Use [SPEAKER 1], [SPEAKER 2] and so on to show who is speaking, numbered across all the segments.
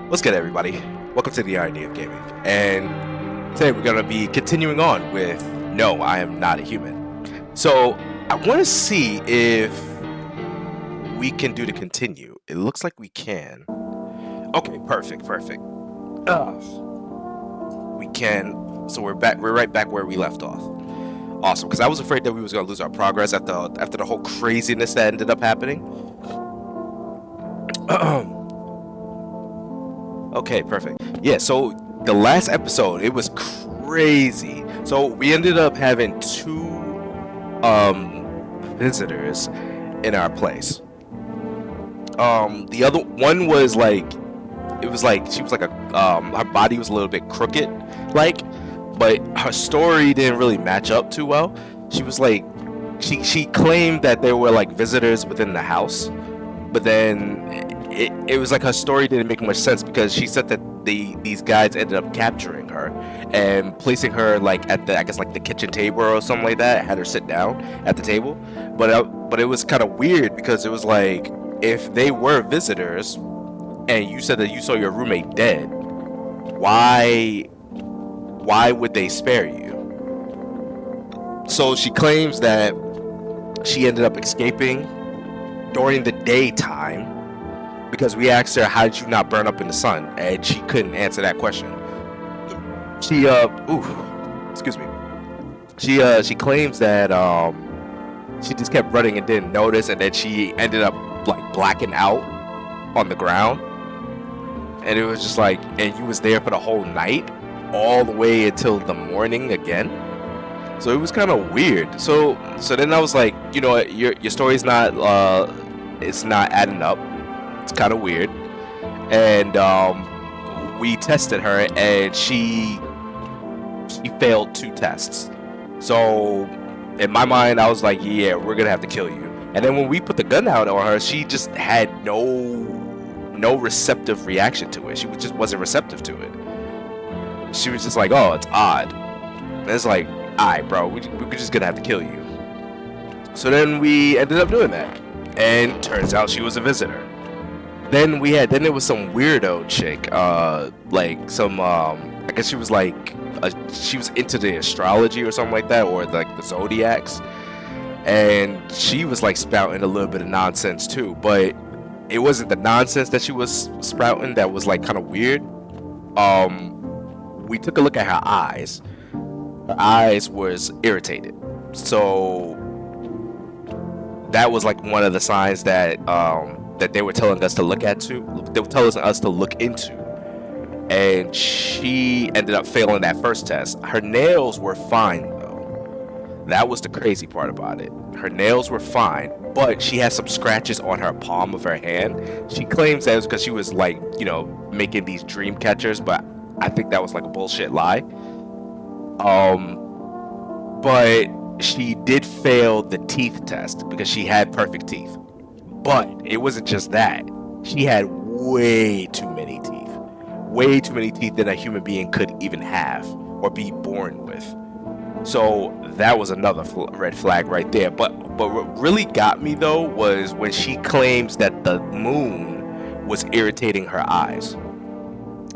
[SPEAKER 1] What's good, everybody? Welcome to the irony of gaming. And today we're going to be continuing on with No, I Am Not a Human. So I want to see if we can do the continue. It looks like we can. Okay, perfect. We can. So we're back. We're right back where we left off. Awesome, because I was afraid that we was going to lose our progress after the whole craziness that ended up happening. Okay, perfect. Yeah, so the last episode, it was crazy. So we ended up having two visitors in our place. The other one was like, it was like she was like a her body was a little bit crooked, like, but her story didn't really match up too well. She was like, she claimed that there were like visitors within the house, but then it was like her story didn't make much sense because she said that these guys ended up capturing her and placing her like at the, I guess, like the kitchen table or something like that, had her sit down at the table. But it was kind of weird because it was like, if they were visitors and you said that you saw your roommate dead, why would they spare you? So she claims that she ended up escaping during the daytime because we asked her, how did you not burn up in the sun? And she couldn't answer that question. Excuse me. She claims that she just kept running and didn't notice, and then she ended up like blacking out on the ground. And it was just like, and you was there for the whole night, all the way until the morning again. So it was kind of weird. So then I was like, you know what, your story's not it's not adding up. It's kind of weird. And we tested her, and she failed 2 tests. So in my mind, I was like, yeah, we're gonna have to kill you. And then when we put the gun out on her, she just had no receptive reaction to it. She just wasn't receptive to it. She was just like, oh, it's odd. And it's like, alright, bro, we're just gonna have to kill you. So then we ended up doing that, and turns out she was a visitor. Then there was some weirdo chick, like some, I guess she was like, she was into the astrology or something like that, or like the zodiacs, and she was like spouting a little bit of nonsense too, but it wasn't the nonsense that she was sprouting that was like kind of weird. We took a look at her eyes. Her eyes was irritated, so that was like one of the signs that that they were telling us to look into, and she ended up failing that first test. Her nails were fine though. That was the crazy part about it. Her nails were fine, but she had some scratches on her palm of her hand. She claims that it was because she was like, you know, making these dream catchers, but I think that was like a bullshit lie. But she did fail the teeth test because she had perfect teeth. But it wasn't just that. She had way too many teeth. Way too many teeth than a human being could even have or be born with. So that was another red flag right there. But what really got me though was when she claims that the moon was irritating her eyes.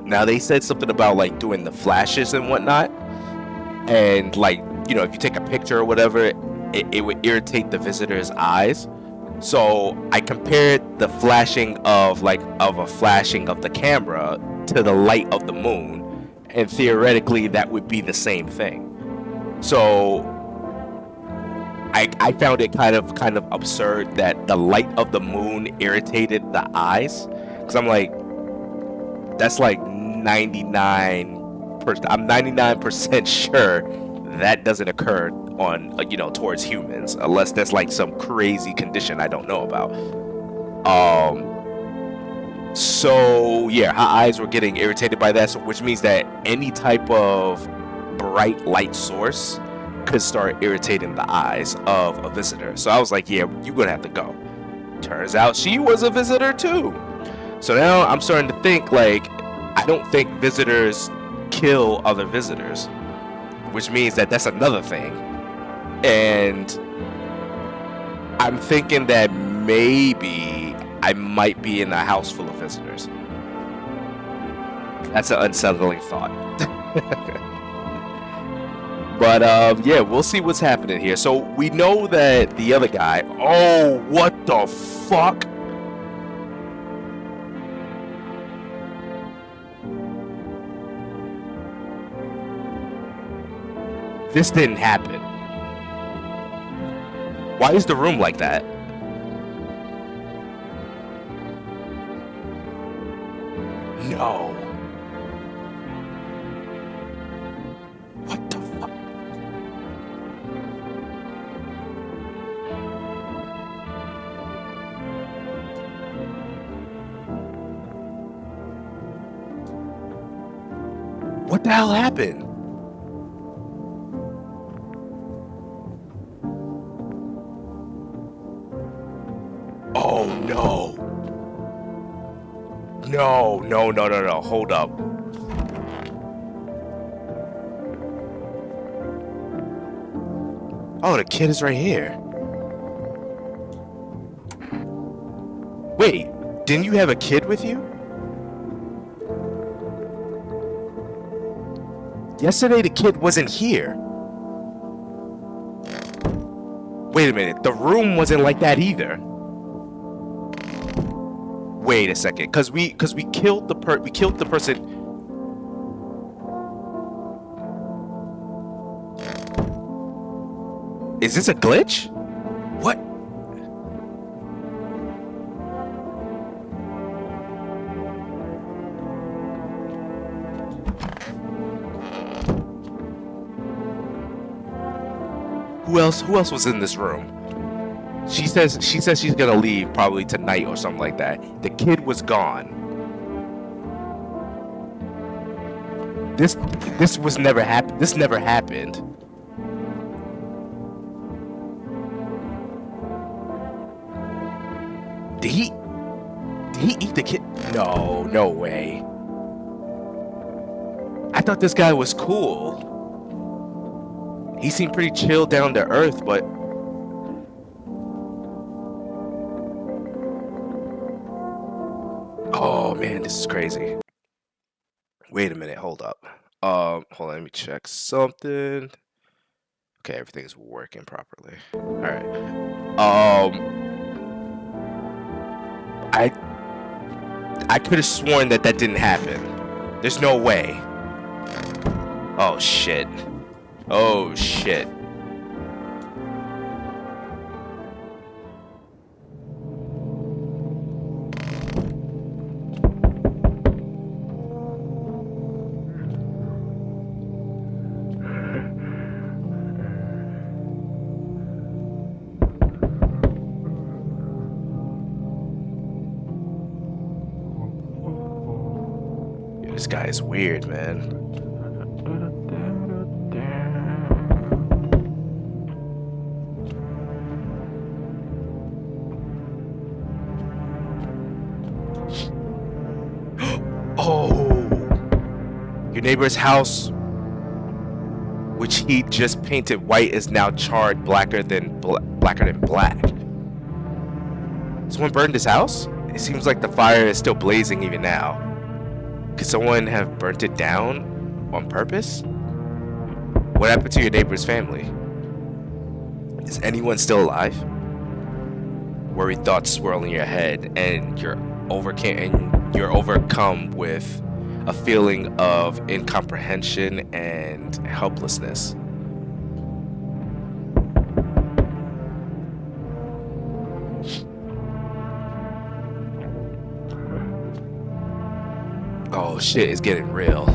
[SPEAKER 1] Now they said something about like doing the flashes and whatnot, and like, you know, if you take a picture or whatever, it would irritate the visitor's eyes. So I compared the flashing of a flashing of the camera to the light of the moon, and theoretically that would be the same thing. So I found it kind of absurd that the light of the moon irritated the eyes, because I'm like, that's like 99%. I'm 99% sure that doesn't occur on, you know, towards humans, unless there's like some crazy condition I don't know about. So yeah, her eyes were getting irritated by that, so which means that any type of bright light source could start irritating the eyes of a visitor. So I was like, yeah, you're gonna have to go. Turns out she was a visitor too. So now I'm starting to think, like, I don't think visitors kill other visitors, which means that that's another thing. And I'm thinking that maybe I might be in a house full of visitors. That's an unsettling thought. But yeah, we'll see what's happening here. So we know that the other guy. Oh, what the fuck? This didn't happen. Why is the room like that? No. What the fuck? What the hell happened? Oh no. No. Hold up. Oh, the kid is right here. Wait, didn't you have a kid with you? Yesterday the kid wasn't here. Wait a minute, the room wasn't like that either. Wait a second, cause we killed the person. Is this a glitch? What? Who else was in this room? She says she's gonna leave probably tonight or something like that. The kid was gone. This never happened. Did he eat the kid? No way. I thought this guy was cool. He seemed pretty chill, down to earth, but oh man, this is crazy. Wait a minute, hold up. Hold on, let me check something. Okay, everything's working properly. All right. I could have sworn that didn't happen. There's no way. Oh shit. Oh shit. This guy is weird, man. Oh, your neighbor's house, which he just painted white, is now charred blacker than black. Someone burned his house? It seems like the fire is still blazing even now. Could someone have burnt it down on purpose? What happened to your neighbor's family? Is anyone still alive? Worried thoughts swirl in your head, and you're overcome with a feeling of incomprehension and helplessness. Oh shit, it's getting real.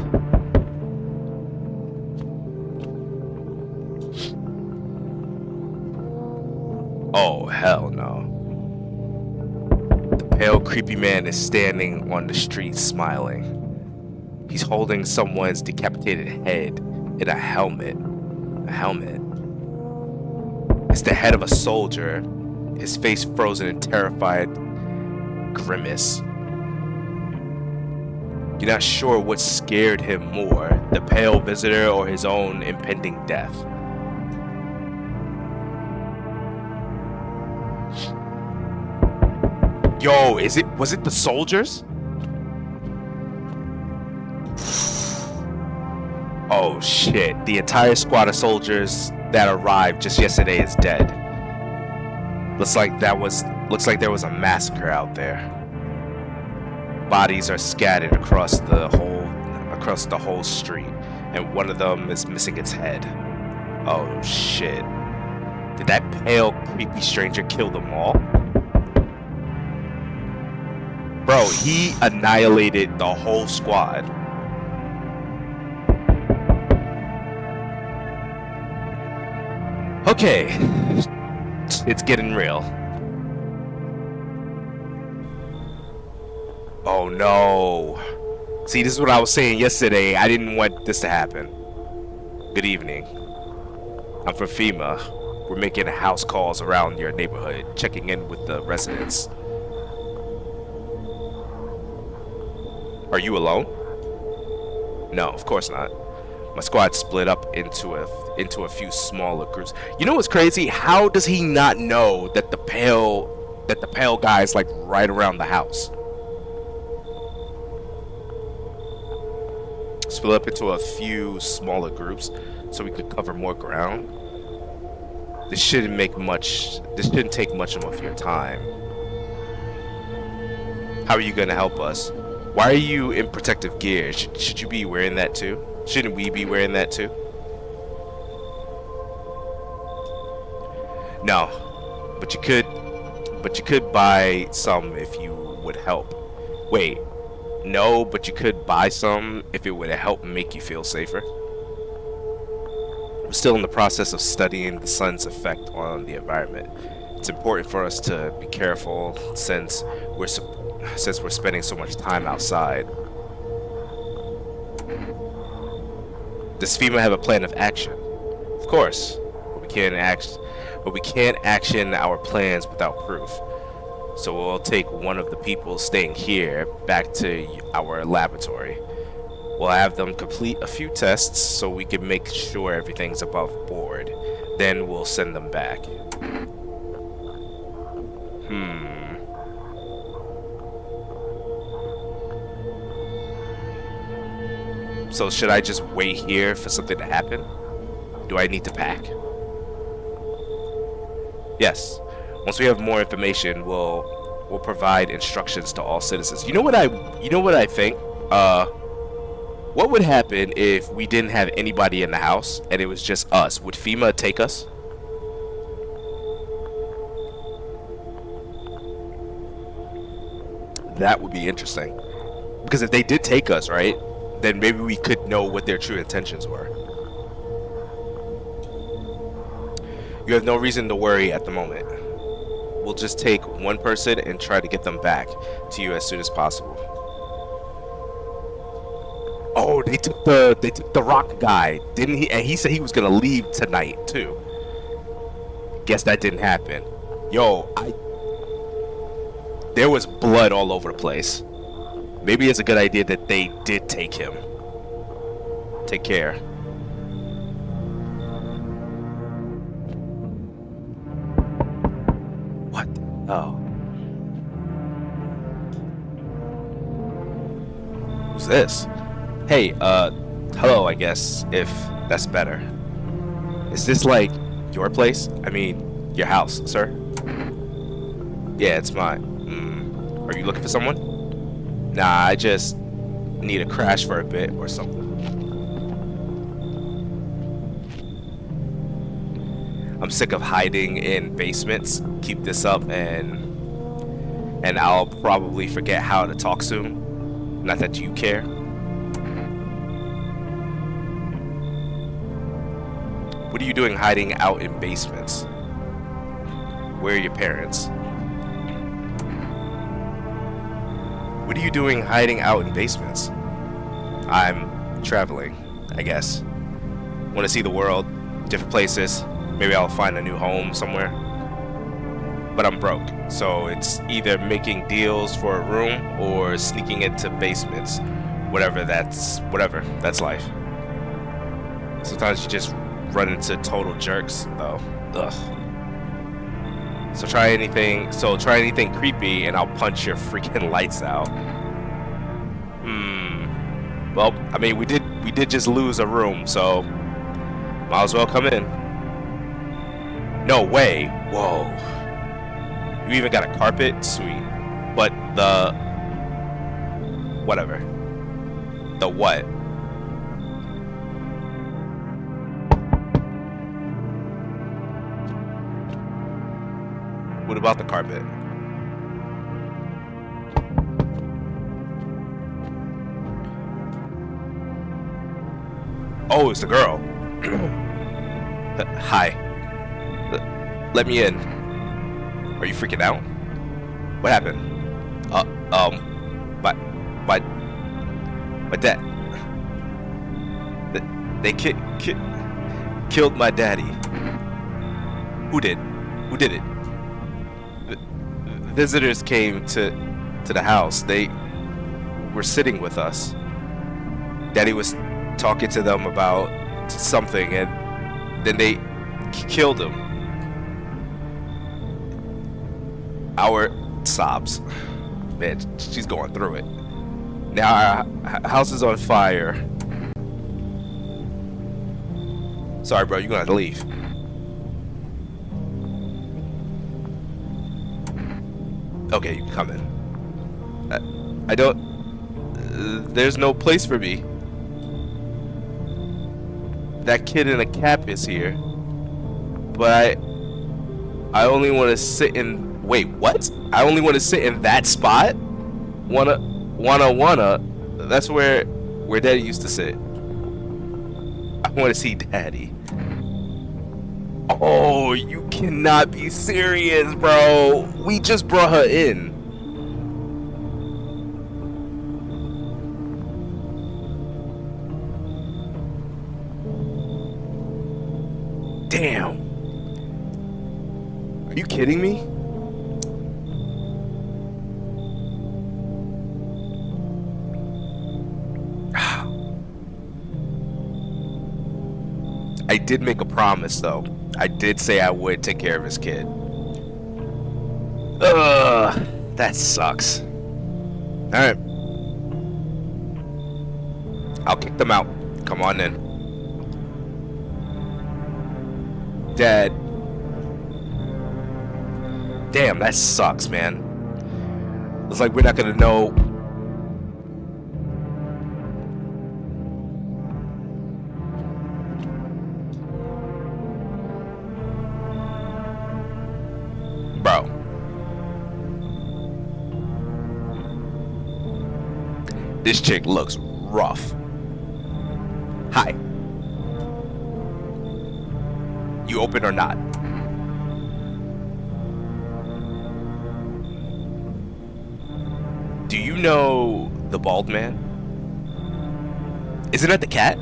[SPEAKER 1] Oh hell no. The pale, creepy man is standing on the street smiling. He's holding someone's decapitated head in a helmet. A helmet. It's the head of a soldier, his face frozen in terrified grimace. You're not sure what scared him more, the pale visitor or his own impending death. Yo, was it the soldiers? Oh shit, the entire squad of soldiers that arrived just yesterday is dead. Looks like there was a massacre out there. Bodies are scattered across the whole street, and one of them is missing its head. Oh shit. Did that pale, creepy stranger kill them all? Bro, he annihilated the whole squad. Okay, it's getting real. Oh no. See, this is what I was saying yesterday. I didn't want this to happen. Good evening. I'm from FEMA. We're making house calls around your neighborhood, checking in with the residents. Are you alone? No, of course not. My squad split up into a few smaller groups. You know what's crazy? How does he not know that the pale guy is like right around the house? Split up into a few smaller groups so we could cover more ground. This shouldn't take much of your time. How are you gonna help us? Why are you in protective gear? Should you be wearing that too? Shouldn't we be wearing that too? No, but you could buy some if you would help. Wait, no, but you could buy some if it would help make you feel safer. We're still in the process of studying the sun's effect on the environment. It's important for us to be careful since we're spending so much time outside. Does FEMA have a plan of action? Of course, but we can't action our plans without proof. So we'll take one of the people staying here back to our laboratory. We'll have them complete a few tests so we can make sure everything's above board. Then we'll send them back. So should I just wait here for something to happen? Do I need to pack? Yes. Once we have more information, we'll provide instructions to all citizens. You know what I think? What would happen if we didn't have anybody in the house and it was just us? Would FEMA take us? That would be interesting. Because if they did take us, right, then maybe we could know what their true intentions were. You have no reason to worry at the moment. We'll just take one person and try to get them back to you as soon as possible. Oh, they took the rock guy, didn't he? And he said he was gonna leave tonight too. Guess that didn't happen. Yo, there was blood all over the place. Maybe it's a good idea that they did take him. Take care. What? Oh. Who's this? Hey, hello, I guess, if that's better. Is this like your place? I mean, your house, sir? Yeah, it's mine. Are you looking for someone? Nah, I just need a crash for a bit or something. I'm sick of hiding in basements. Keep this up and I'll probably forget how to talk soon. Not that you care. What are you doing hiding out in basements? Where are your parents? What are you doing hiding out in basements? I'm traveling, I guess. Want to see the world, different places. Maybe I'll find a new home somewhere. But I'm broke, so it's either making deals for a room or sneaking into basements. Whatever, that's life. Sometimes you just run into total jerks, though. Ugh. So try anything creepy and I'll punch your freaking lights out. Well, I mean, we did just lose a room, so might as well come in. No way. Whoa. You even got a carpet? Sweet. But the... whatever. The what? What about the carpet? Oh, it's the girl. Hi. Let me in. Are you freaking out? What happened? My dad. They killed my daddy. Who did? Who did it? Visitors came to the house. They were sitting with us. Daddy was talking to them about something, and then they killed him. Our sobs. Man, she's going through it. Now our house is on fire. Sorry, bro, you're gonna have to leave. Okay, you can come in. I don't... there's no place for me. That kid in a cap is here. But I only want to sit in... Wait, what? I only want to sit in that spot? Wanna... That's where Daddy used to sit. I want to see Daddy. Oh, you cannot be serious, bro. We just brought her in. Damn. Are you kidding me? I did make a promise, though. I did say I would take care of his kid. Ugh, that sucks. Alright. I'll kick them out. Come on in. Dad. Damn, that sucks, man. Looks like we're not gonna know. Bro. This chick looks rough. Hi. You open or not? Do you know the bald man? Isn't that the cat?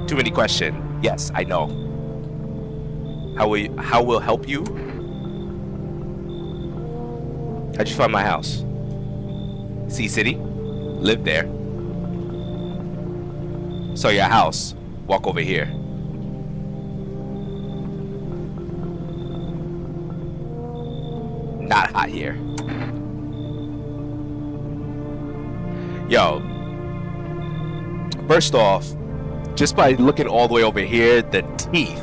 [SPEAKER 1] Too many questions. Yes, I know. How will help you? How'd you find my house? Sea City? Live there. So your house. Walk over here. Not hot here. Yo. First off, just by looking all the way over here, the teeth.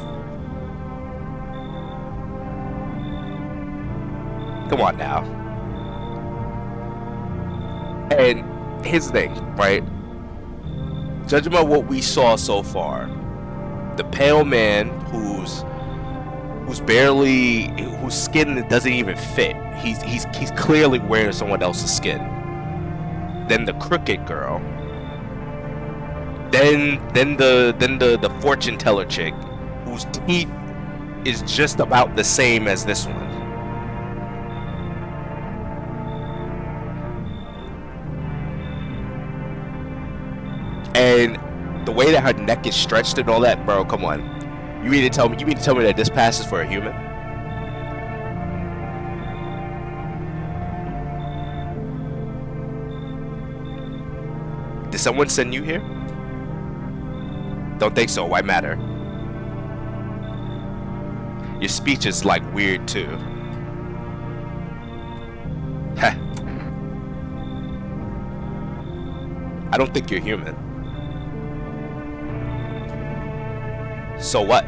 [SPEAKER 1] Come on now. And here's the thing, right? Judging by what we saw so far, the pale man whose skin doesn't even fit. He's clearly wearing someone else's skin. Then the crooked girl. Then the fortune teller chick, whose teeth is just about the same as this one. And the way that her neck is stretched and all that, bro, come on. You mean to tell me that this passes for a human? Did someone send you here? Don't think so. Why matter? Your speech is like weird too. I don't think you're human. So what?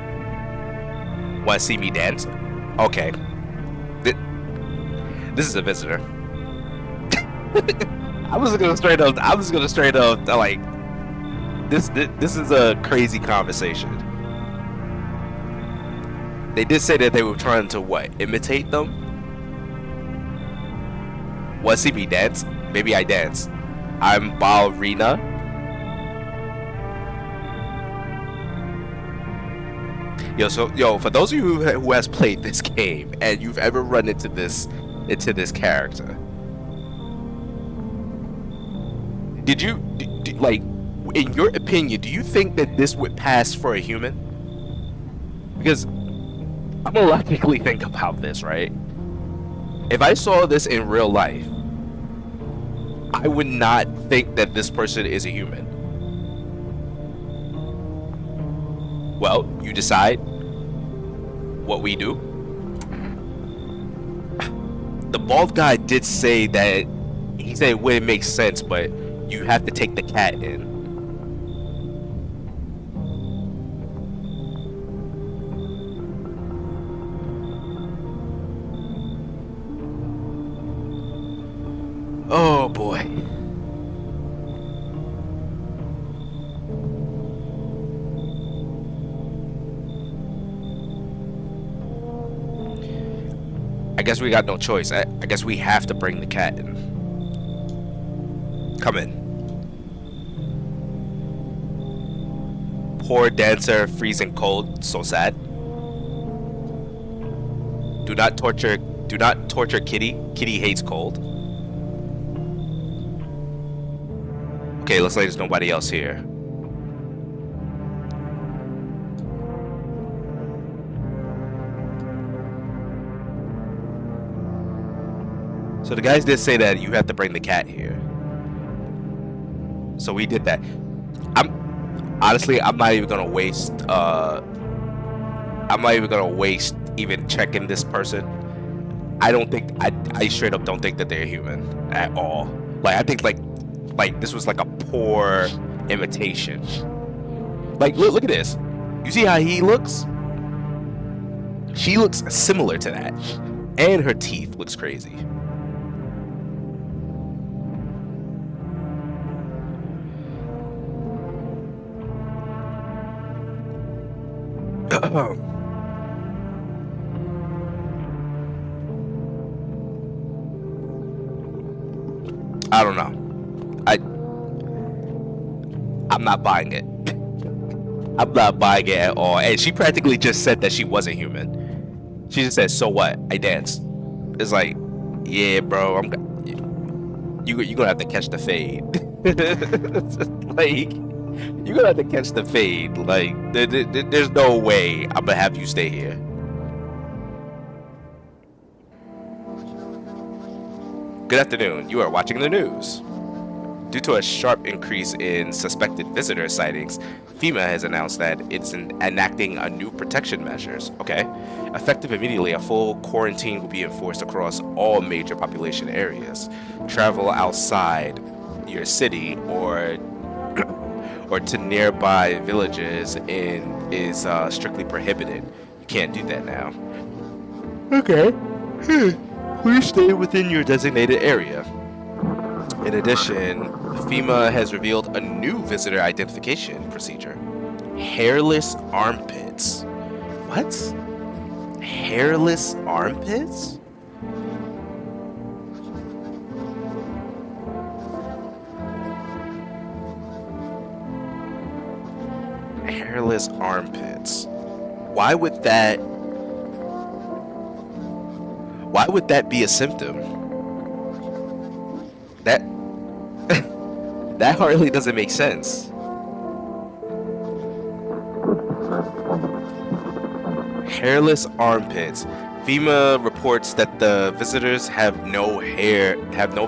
[SPEAKER 1] Want to see me dance? Okay. This is a visitor. I was gonna straight up like this is a crazy conversation. They did say that they were trying to what? Imitate them? Want to see me dance? Maybe I dance. I'm ballerina. Yo, for those of you who has played this game and you've ever run into this character, like, in your opinion, do you think that this would pass for a human? Because I'm gonna logically think about this, right? If I saw this in real life, I would not think that this person is a human. Well, you decide what we do. The bald guy did say that he said it wouldn't make sense, but you have to take the cat in. Oh boy. I guess we got no choice. I guess we have to bring the cat in. Come in. Poor dancer, freezing cold, so sad. Do not torture Kitty. Kitty hates cold. Okay, looks like there's nobody else here. So the guys did say that you have to bring the cat here. So we did that. I'm not even gonna waste even checking this person. I straight up don't think that they're human at all. Like, I think like this was like a poor imitation. Like, look at this. You see how he looks? She looks similar to that. And her teeth looks crazy. I don't know. I'm not buying it. I'm not buying it at all. And she practically just said that she wasn't human. She just said, "So what? I dance." It's like, yeah, bro. You're gonna have to catch the fade. Like, you're gonna have to catch the fade. Like, there's no way I'm gonna have you stay here. Good afternoon. You are watching the news. Due to a sharp increase in suspected visitor sightings, FEMA has announced that it's enacting a new protection measures. Okay, effective immediately, a full quarantine will be enforced across all major population areas. Travel outside your city or to nearby villages is strictly prohibited. You can't do that now. Okay. Please stay within your designated area. In addition, FEMA has revealed a new visitor identification procedure. Hairless armpits. What? Hairless armpits? Hairless armpits. Why would that be a symptom? That hardly doesn't make sense. Hairless armpits. FEMA reports that the visitors have no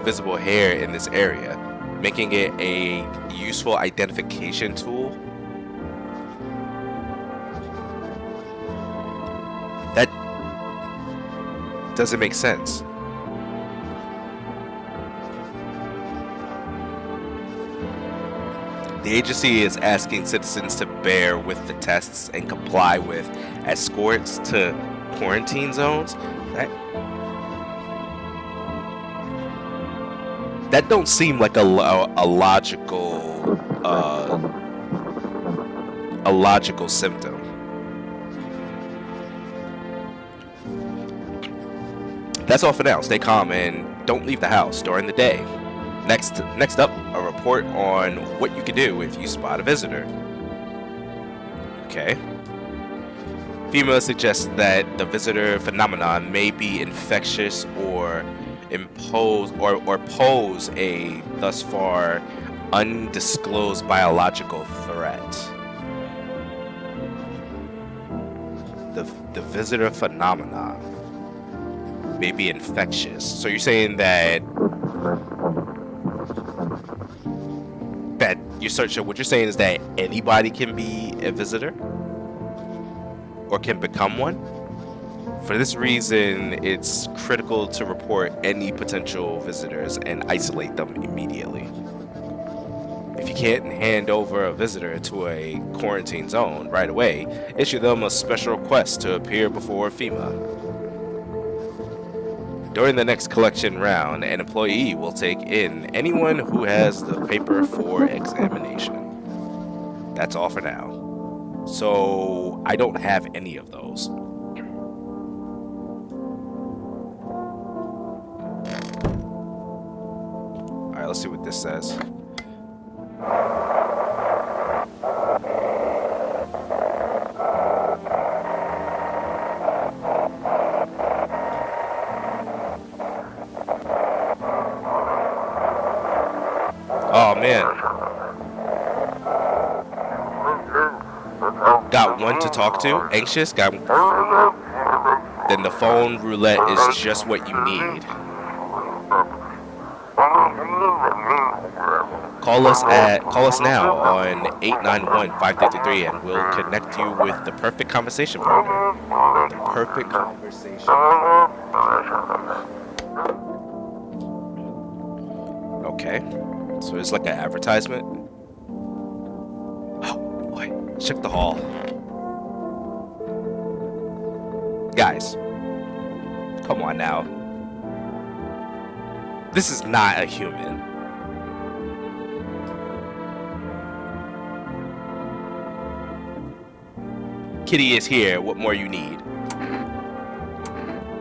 [SPEAKER 1] visible hair in this area, making it a useful identification tool. That doesn't make sense. The agency is asking citizens to bear with the tests and comply with escorts to quarantine zones. That don't seem like a logical symptom. That's all for now. Stay calm and don't leave the house during the day. Next up, a report on what you can do if you spot a visitor. Okay. FEMA suggests that the visitor phenomenon may be infectious or pose a thus far undisclosed biological threat. The visitor phenomenon may be infectious. So you're saying that what you're saying is that anybody can be a visitor or can become one? For this reason, it's critical to report any potential visitors and isolate them immediately. If you can't hand over a visitor to a quarantine zone right away, issue them a special request to appear before FEMA. During the next collection round, an employee will take in anyone who has the paper for examination. That's all for now. So I don't have any of those. Alright, let's see what this says. Oh man. Got one to talk to? Anxious? Then the phone roulette is just what you need. Call us now on 891-5333 and we'll connect you with the perfect conversation partner. The perfect conversation. Okay. So it's like an advertisement. Oh boy. Check the hall. Guys. Come on now. This is not a human. Kitty is here. What more you need?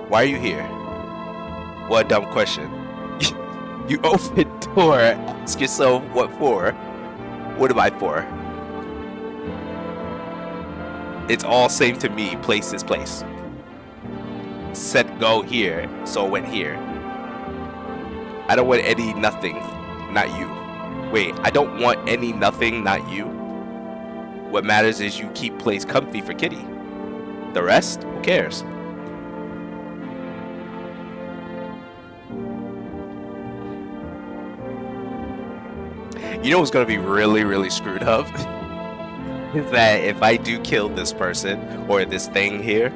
[SPEAKER 1] Why are you here? What a dumb question. You open door, ask yourself what for? What am I for? It's all same to me. Place is place. Said go here, so went here. I don't want any nothing, not you. Wait, I don't want any nothing, not you. What matters is you keep place comfy for Kitty. The rest, who cares? You know what's gonna be really, really screwed up? Is that if I do kill this person or this thing here,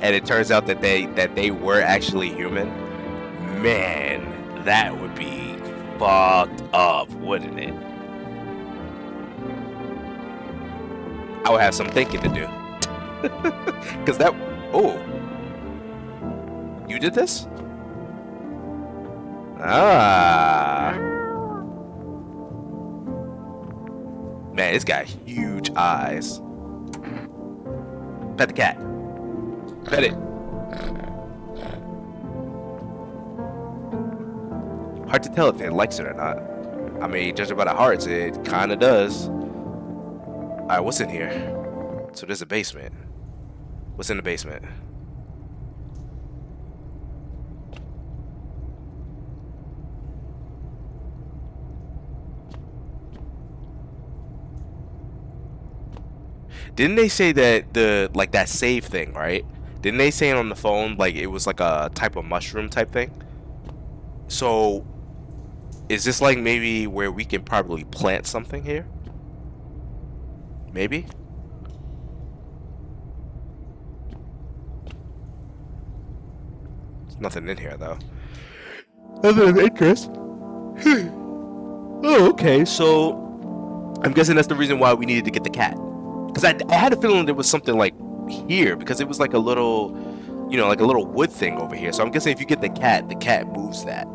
[SPEAKER 1] and it turns out that they were actually human, man, that would be fucked up, wouldn't it? I would have some thinking to do. Cause that, oh, you did this? Ah. Man, it's got huge eyes. Pet the cat. Pet it. Hard to tell if it likes it or not. I mean, judging by the hearts, it kind of does. Alright, what's in here? So there's a basement. What's in the basement? Didn't they say that that save thing, right? Didn't they say on the phone like it was like a type of mushroom type thing? So is this like maybe where we can probably plant something here? Maybe? There's nothing in here though. Nothing of interest. Oh, okay, so I'm guessing that's the reason why we needed to get the cat. Because I had a feeling there was something like here, because it was like a little, you know, like a little wood thing over here. So I'm guessing if you get the cat moves that.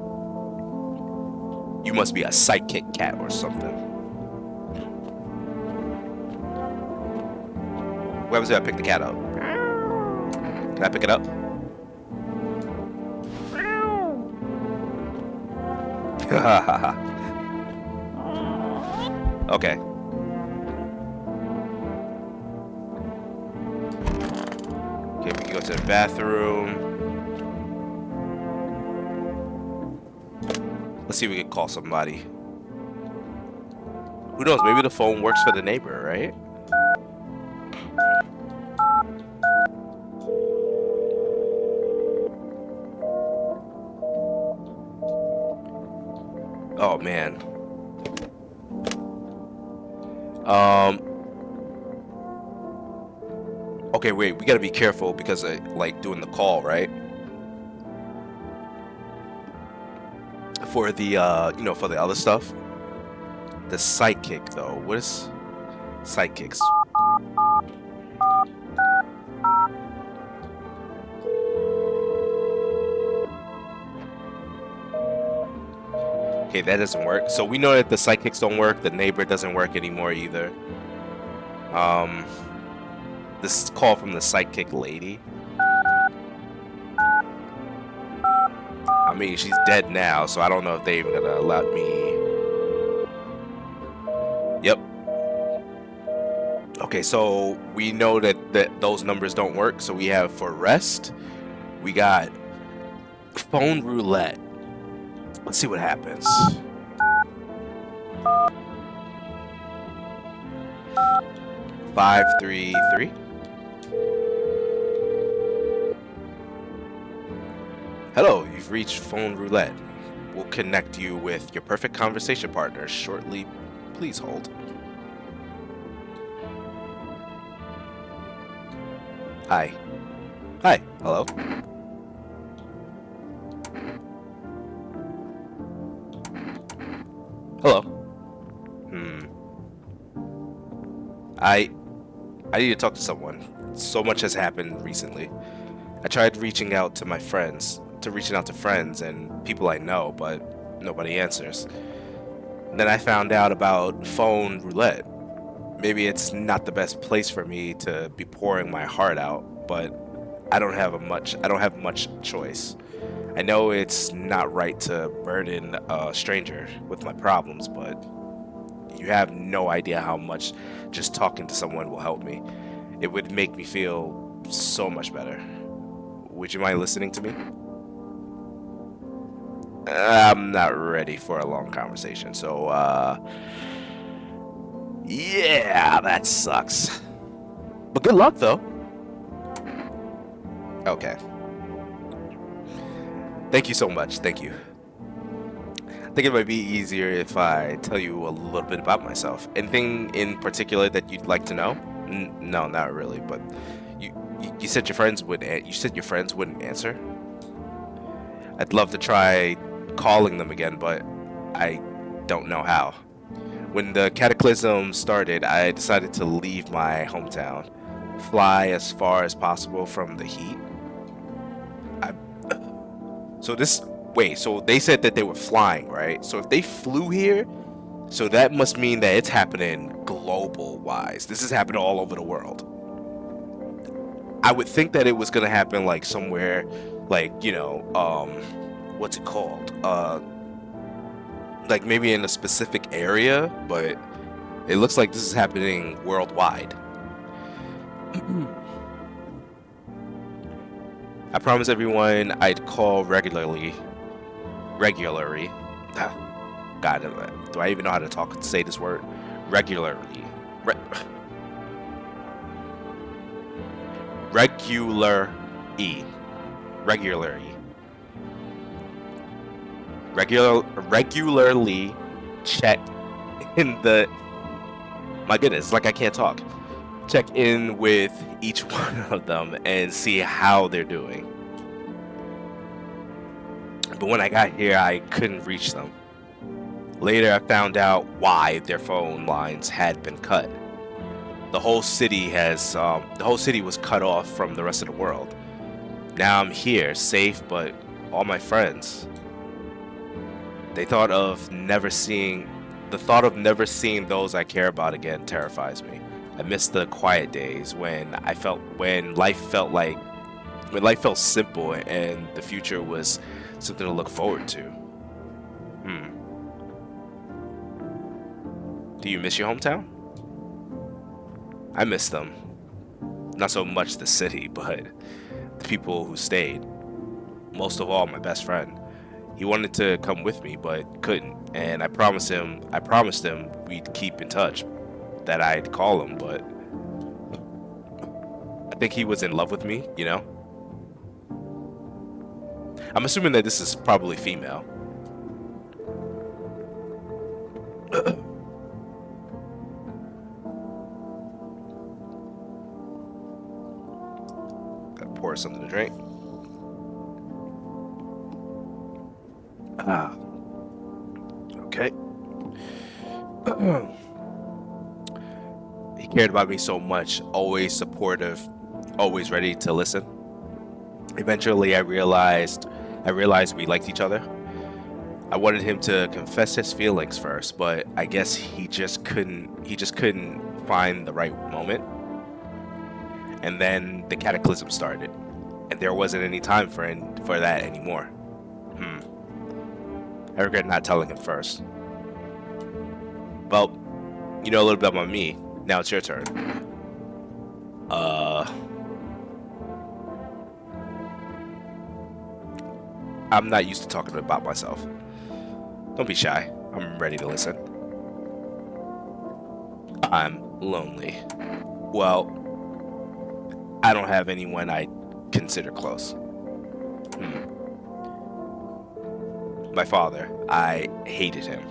[SPEAKER 1] You must be a sidekick cat or something. Where was it? I picked the cat up. Can I pick it up? Okay. Okay, we can go to the bathroom. Let's see if we can call somebody. Who knows? Maybe the phone works for the neighbor, right? Oh man. Okay, wait. We gotta be careful because like doing the call, right? For the you know, for the other stuff. The sidekick though. What is sidekicks? Okay, that doesn't work. So we know that the sidekicks don't work. The neighbor doesn't work anymore either. This call from the sidekick lady. I mean, she's dead now, so I don't know if they even gonna allow me. Yep. Okay, so we know that those numbers don't work. So we have for rest, we got phone roulette. Let's see what happens. Five, 3, 3. Hello, you've reached phone roulette. We'll connect you with your perfect conversation partner shortly. Please hold. Hi. Hi. Hello. Hello. I need to talk to someone. So much has happened recently. I tried reaching out to friends and people I know, but nobody answers. Then I found out about phone roulette. Maybe it's not the best place for me to be pouring my heart out, but I don't have much choice. I know it's not right to burden a stranger with my problems, but you have no idea how much just talking to someone will help me. It would make me feel so much better. Would you mind listening to me? I'm not ready for a long conversation, so yeah, that sucks. But good luck though. Okay. Thank you so much. Thank you. I think it might be easier if I tell you a little bit about myself. Anything in particular that you'd like to know? No, not really. But you said your friends wouldn't answer. I'd love to try calling them again, but I don't know how. When the cataclysm started, I decided to leave my hometown, fly as far as possible from the heat. So they said that they were flying, right? So if they flew here, so that must mean that it's happening global wise. This is happening all over the world. I would think that it was gonna happen like somewhere, like, you know, what's it called? Like maybe in a specific area, but it looks like this is happening worldwide. I promised everyone I'd call regularly. God, do I even know how to say this word? Regularly. Regularly check in the, my goodness, like I can't talk. Check in with each one of them and see how they're doing. But when I got here, I couldn't reach them. Later, I found out why their phone lines had been cut. The whole city was cut off from the rest of the world. Now I'm here, safe, but all my friends, the thought of never seeing those I care about again terrifies me. I miss the quiet days when life felt simple and the future was something to look forward to. Do you miss your hometown? I miss them. Not so much the city, but the people who stayed. Most of all, my best friend. He wanted to come with me, but couldn't. And I promised him we'd keep in touch, that I'd call him, but I think he was in love with me, you know? I'm assuming that this is probably female. Gotta pour something to drink. Okay. He cared about me so much, always supportive, always ready to listen. Eventually, I realized we liked each other. I wanted him to confess his feelings first, but I guess he just couldn't find the right moment. And then the cataclysm started, and there wasn't any time for that anymore. I regret not telling him first. Well, you know a little bit about me. Now it's your turn. I'm not used to talking about myself. Don't be shy. I'm ready to listen. I'm lonely. Well, I don't have anyone I consider close. My father, I hated him.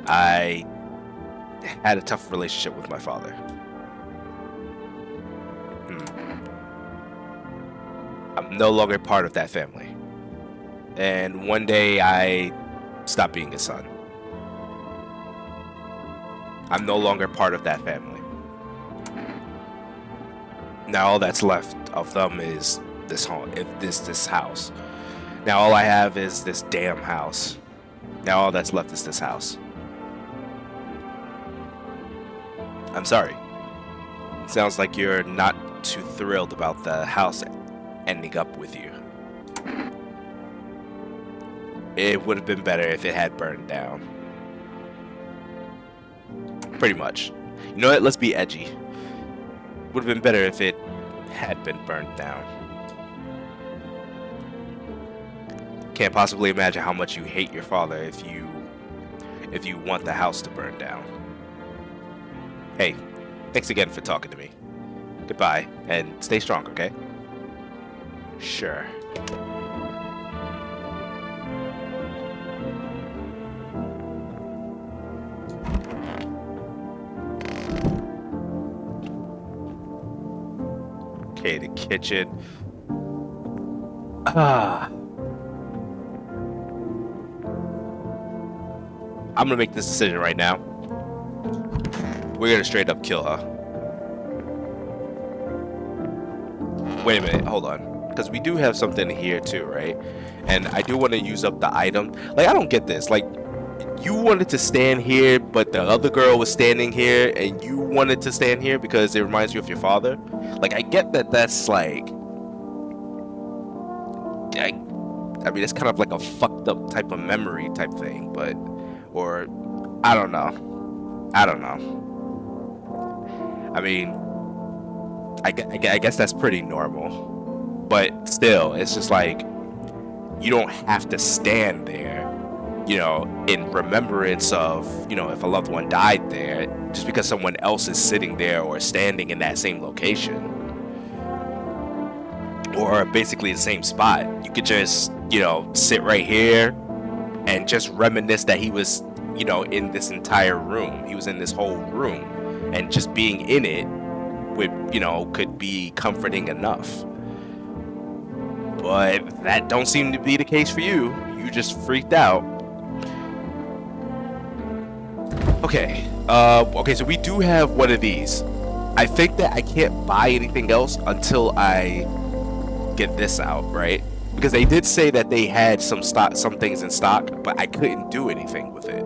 [SPEAKER 1] I had a tough relationship with my father. I'm no longer part of that family. And one day I stopped being his son. I'm no longer part of that family. Now all that's left of them is this home, this house. Now all I have is this damn house. Now all that's left is this house. I'm sorry. It sounds like you're not too thrilled about the house ending up with you. It would have been better if it had burned down. Pretty much. You know what? Let's be edgy. Would have been better if it had been burned down. Can't possibly imagine how much you hate your father if you want the house to burn down. Hey, thanks again for talking to me. Goodbye, and stay strong, okay? Sure. Okay, the kitchen. I'm gonna make this decision right now. We're gonna straight up kill her. Wait a minute, hold on. Because we do have something here too, right? And I do want to use up the item. Like, I don't get this. Like, you wanted to stand here, but the other girl was standing here, and you wanted to stand here because it reminds you of your father. Like, I get that that's like... I mean, it's kind of like a fucked up type of memory type thing, but... Or, I don't know. I mean, I guess that's pretty normal. But still, it's just like, you don't have to stand there, you know, in remembrance of, you know, if a loved one died there, just because someone else is sitting there or standing in that same location. Or basically the same spot. You could just, you know, sit right here and just reminisce that he was, you know, in this entire room. He was in this whole room. And just being in it would, you know, could be comforting enough. But that don't seem to be the case for you. You just freaked out. Okay. Okay, so we do have one of these. I think that I can't buy anything else until I get this out, right? Because they did say that they had some things in stock, but I couldn't do anything with it.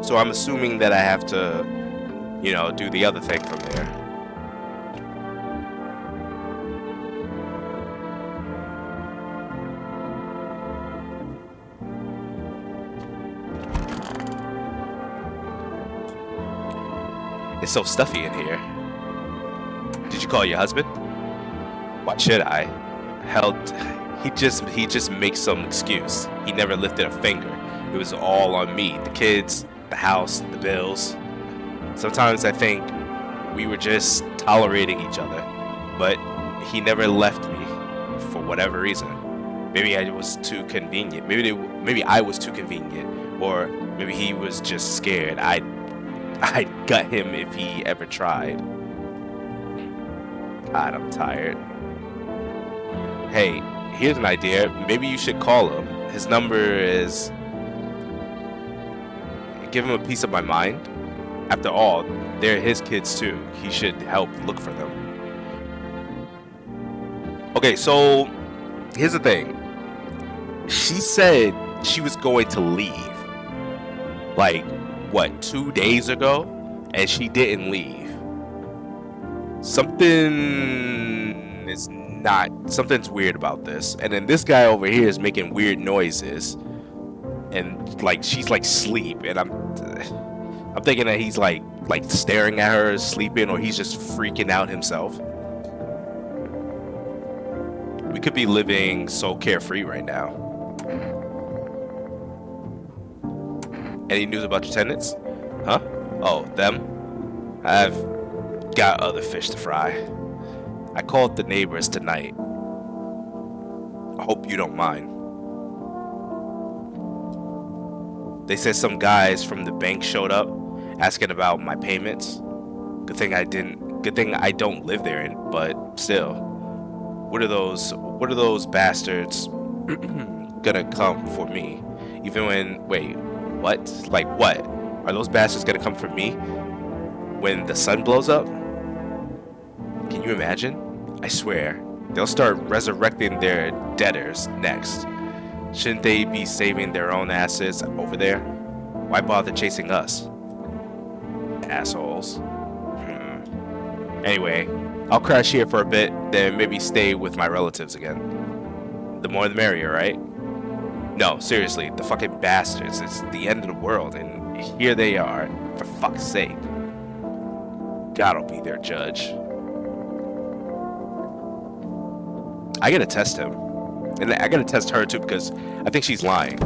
[SPEAKER 1] So I'm assuming that I have to, do the other thing from there. It's so stuffy in here. Did you call your husband? Why should I? Hell, he just makes some excuse. He never lifted a finger. It was all on me. The kids, the house, the bills. Sometimes I think we were just tolerating each other, but he never left me for whatever reason. Maybe I was too convenient. Maybe I was too convenient, or maybe he was just scared I'd gut him if he ever tried. God, I'm tired. Hey, here's an idea. Maybe you should call him. His number is... Give him a piece of my mind. After all, they're his kids too. He should help look for them. Okay, so here's the thing. She said she was going to leave. Like, what, 2 days ago? And she didn't leave. Something's weird about this. And then this guy over here is making weird noises. And like she's like asleep, and I'm thinking that he's like staring at her, sleeping, or he's just freaking out himself. We could be living so carefree right now. Any news about your tenants? Huh? Oh, them? I've got other fish to fry. I called the neighbors tonight. I hope you don't mind. They said some guys from the bank showed up asking about my payments. Good thing I don't live there, but still. What are those bastards gonna come for me? Even when, wait, what? Like what? Are those bastards gonna come for me when the sun blows up? Can you imagine? I swear, they'll start resurrecting their debtors next. Shouldn't they be saving their own assets over there? Why bother chasing us? Assholes. Anyway, I'll crash here for a bit, then maybe stay with my relatives again. The more the merrier, right? No, seriously, the fucking bastards. It's the end of the world, and here they are, for fuck's sake. God'll be their judge. I gotta test him. And I gotta test her too, because I think she's lying.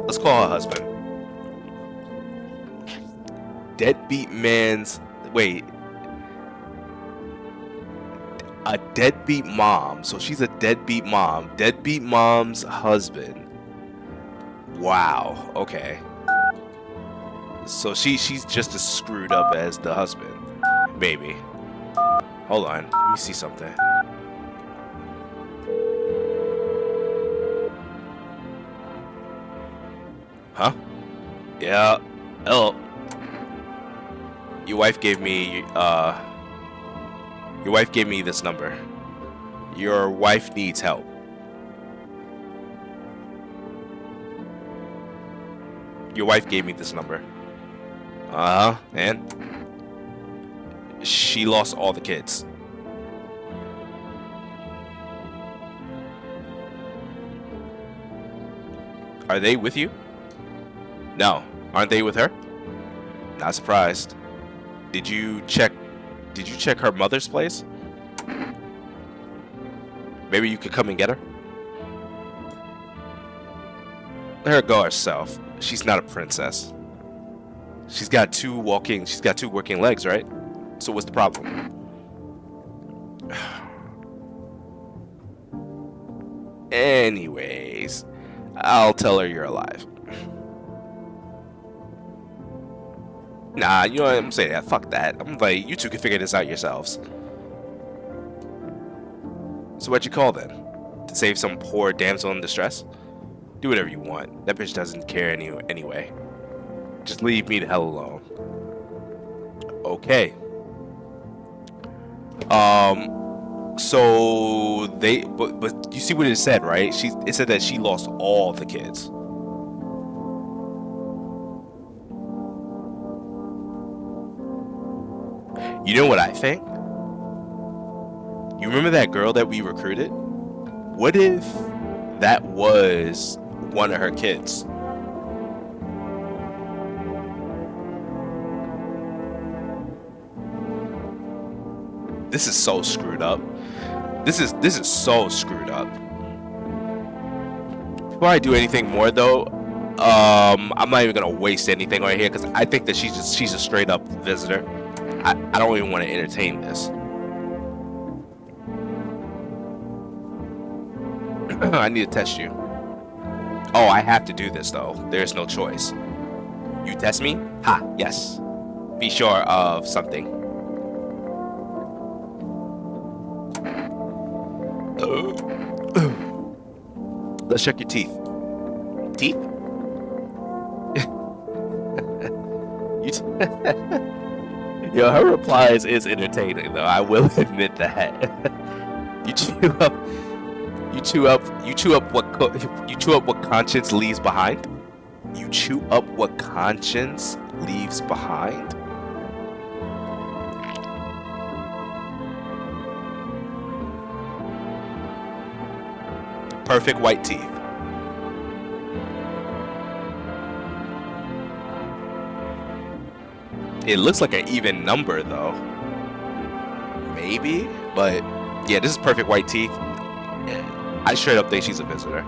[SPEAKER 1] Let's call her husband. Deadbeat man's... Wait. A deadbeat mom. So she's a deadbeat mom. Deadbeat mom's husband. Wow. Okay. So she's just as screwed up as the husband. Maybe. Hold on. Let me see something. Huh? Yeah. Hello. Your wife gave me this number. Your wife needs help. Your wife gave me this number. And she lost all the kids. Are they with you? No. Aren't they with her? Not surprised. Did you check her mother's place? Maybe you could come and get her? Let her go herself. She's not a princess. She's got two working legs, right? So what's the problem? Anyways, I'll tell her you're alive. Nah, you know what I'm saying? Fuck that. I'm like, you two can figure this out yourselves. So what'd you call then? to save some poor damsel in distress? Do whatever you want. That bitch doesn't care anyway. Just leave me the hell alone. Okay. So but you see what it said, right? It said that she lost all the kids. You know what I think? You remember that girl that we recruited? What if that was one of her kids? This is so screwed up. This is so screwed up. Before I do anything more though, I'm not even gonna waste anything right here because I think that she's a straight up visitor. I don't even want to entertain this. I need to test you. Oh, I have to do this though. There's no choice. You test me? Ha, yes. Be sure of something. Let's check your teeth. Teeth? Yo, her replies is entertaining though. I will admit that. You chew up what conscience leaves behind. You chew up what conscience leaves behind. Perfect white teeth. It looks like an even number though. Maybe, but yeah, this is perfect white teeth. I straight up think she's a visitor.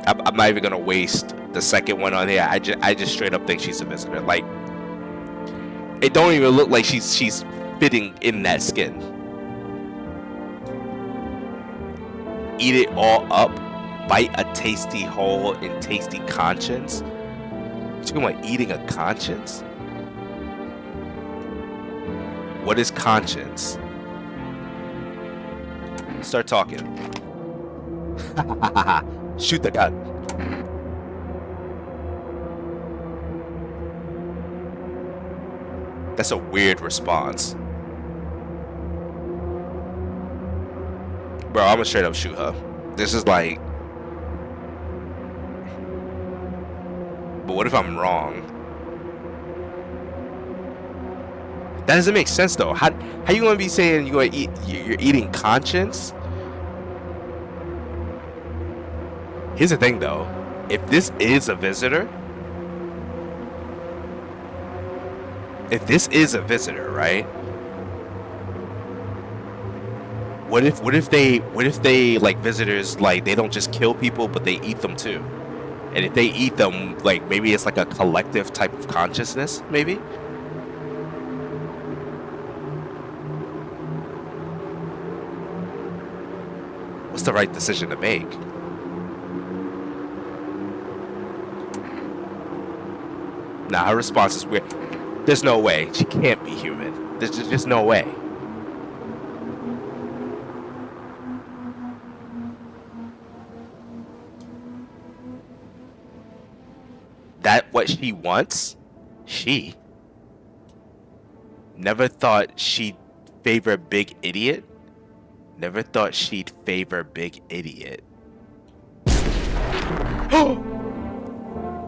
[SPEAKER 1] I'm not even gonna waste the second one on here. I just straight up think she's a visitor. Like, it don't even look like she's fitting in that skin. Eat it all up, bite a tasty hole in tasty conscience. You talking about eating a conscience? What is conscience? Start talking. Shoot the gun. That's a weird response. Bro, I'm gonna straight up shoot her. This is like... But what if I'm wrong? That doesn't make sense though. How you gonna be saying you're eating conscience? Here's the thing though. If this is a visitor, right? What if they like visitors, like they don't just kill people but they eat them too? And if they eat them, like maybe it's like a collective type of consciousness, maybe? What's the right decision to make? Nah, her response is weird. There's no way. She can't be human. There's just no way. That what she wants? She never thought she'd favor Big Idiot? Never thought she'd favor Big Idiot.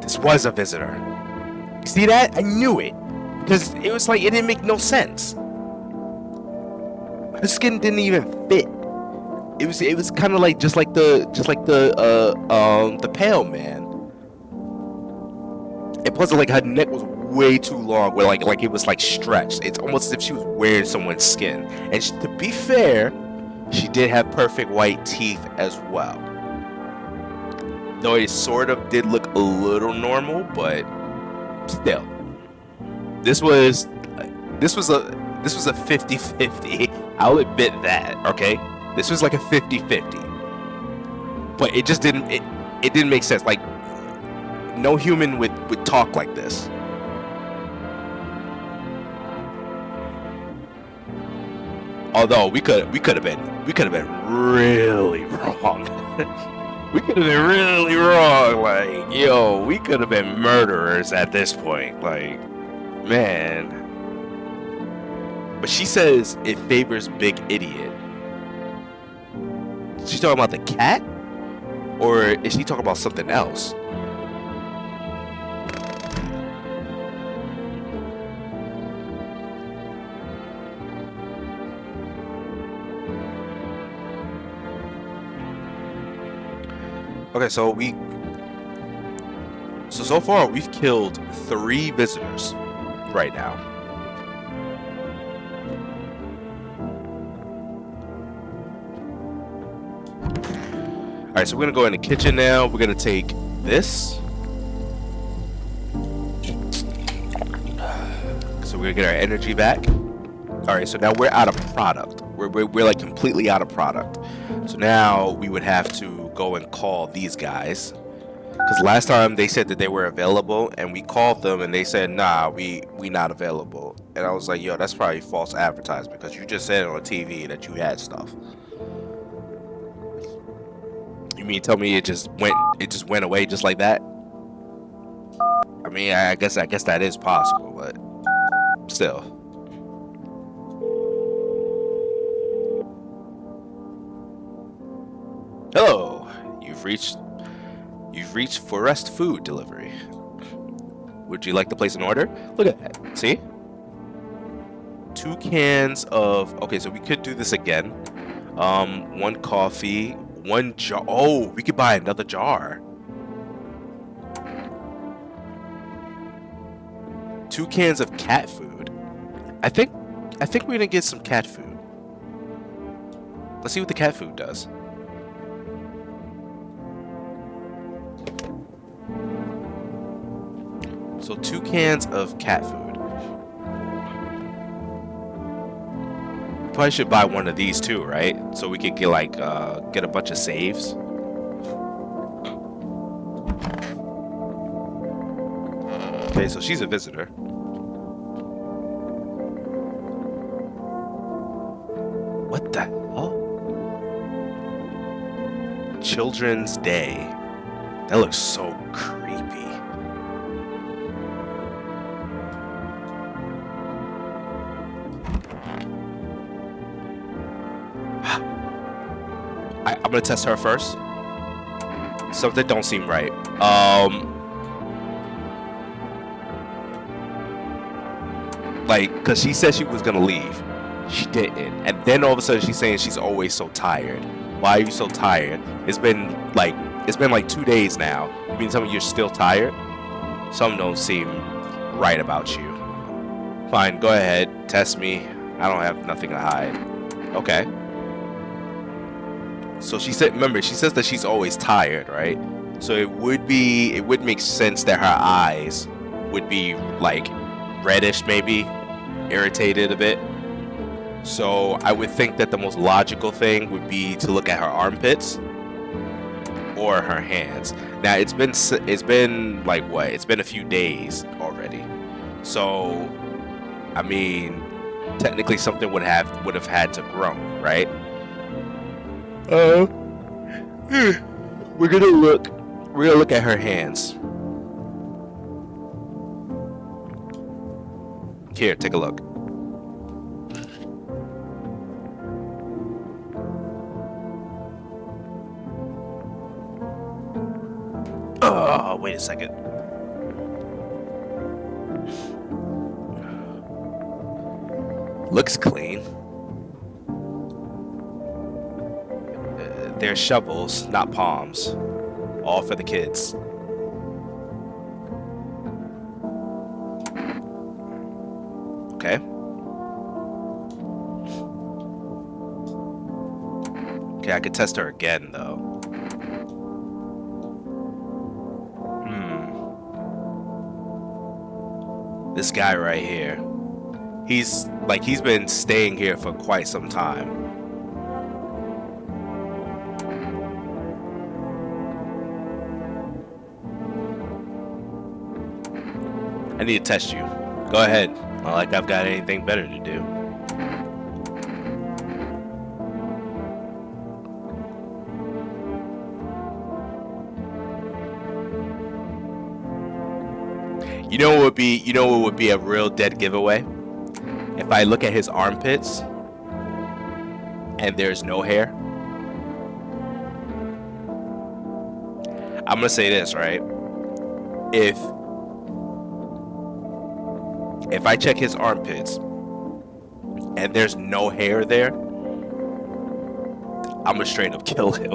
[SPEAKER 1] This was a visitor. See that? I knew it. Because it was like, it didn't make no sense. Her skin didn't even fit. It was kind of like just like the pale man. And plus, like, her neck was way too long, where like it was like stretched. It's almost as if she was wearing someone's skin. And to be fair, she did have perfect white teeth as well. Though it sort of did look a little normal, but still. This was a 50-50. I'll admit that, okay? This was like a 50-50. But it just didn't it didn't make sense. Like, no human would talk like this. Although we could have been really wrong. We could have been really wrong. Like, yo, we could have been murderers at this point. Like, man. But she says it favors Big Idiot. She's talking about the cat? Or is she talking about something else? Okay, so far we've killed 3 visitors right now. All right, so we're gonna go in the kitchen now. We're gonna take this. So we're gonna get our energy back. All right, so now we're out of product. We're like completely out of product. So now we would have to go and call these guys, because last time they said that they were available, and we called them and they said, nah, we not available. And I was like, yo, that's probably false advertisement, because you just said on TV that you had stuff. You mean tell me it just went away just like that? I mean, I guess that is possible, but still. Hello, you've reached Forest Food Delivery. Would you like to place an order? Look at that. See? 2 cans of... Okay, so we could do this again. 1 coffee, 1 jar. Oh, we could buy another jar. 2 cans of cat food. I think we're gonna get some cat food. Let's see what the cat food does. So 2 cans of cat food. Probably should buy one of these too, right? So we could get like get a bunch of saves. Okay, so she's a visitor. What the hell? Children's Day. That looks so creepy. I'm gonna test her first. Something don't seem right. Like, cause she said she was gonna leave. She didn't, and then all of a sudden she's saying she's always so tired. Why are you so tired? It's been like 2 days now. You mean tell me you're still tired? Something don't seem right about you. Fine, go ahead, test me. I don't have nothing to hide. Okay. So she said, remember, she says that she's always tired, right? So it would make sense that her eyes would be like reddish, maybe irritated a bit. So I would think that the most logical thing would be to look at her armpits or her hands. Now it's been like what? It's been a few days already. So I mean, technically something would have had to grow, right? We're gonna look at her hands. Here, take a look. Oh, wait a second. Looks clean. They're shovels, not palms. All for the kids. Okay. Okay, I could test her again, though. This guy right here. He's been staying here for quite some time. I need to test you. Go ahead. Not like I've got anything better to do. You know what would be a real dead giveaway? If I look at his armpits and there's no hair. I'm gonna say this, right? If I check his armpits and there's no hair there, I'm gonna straight up kill him.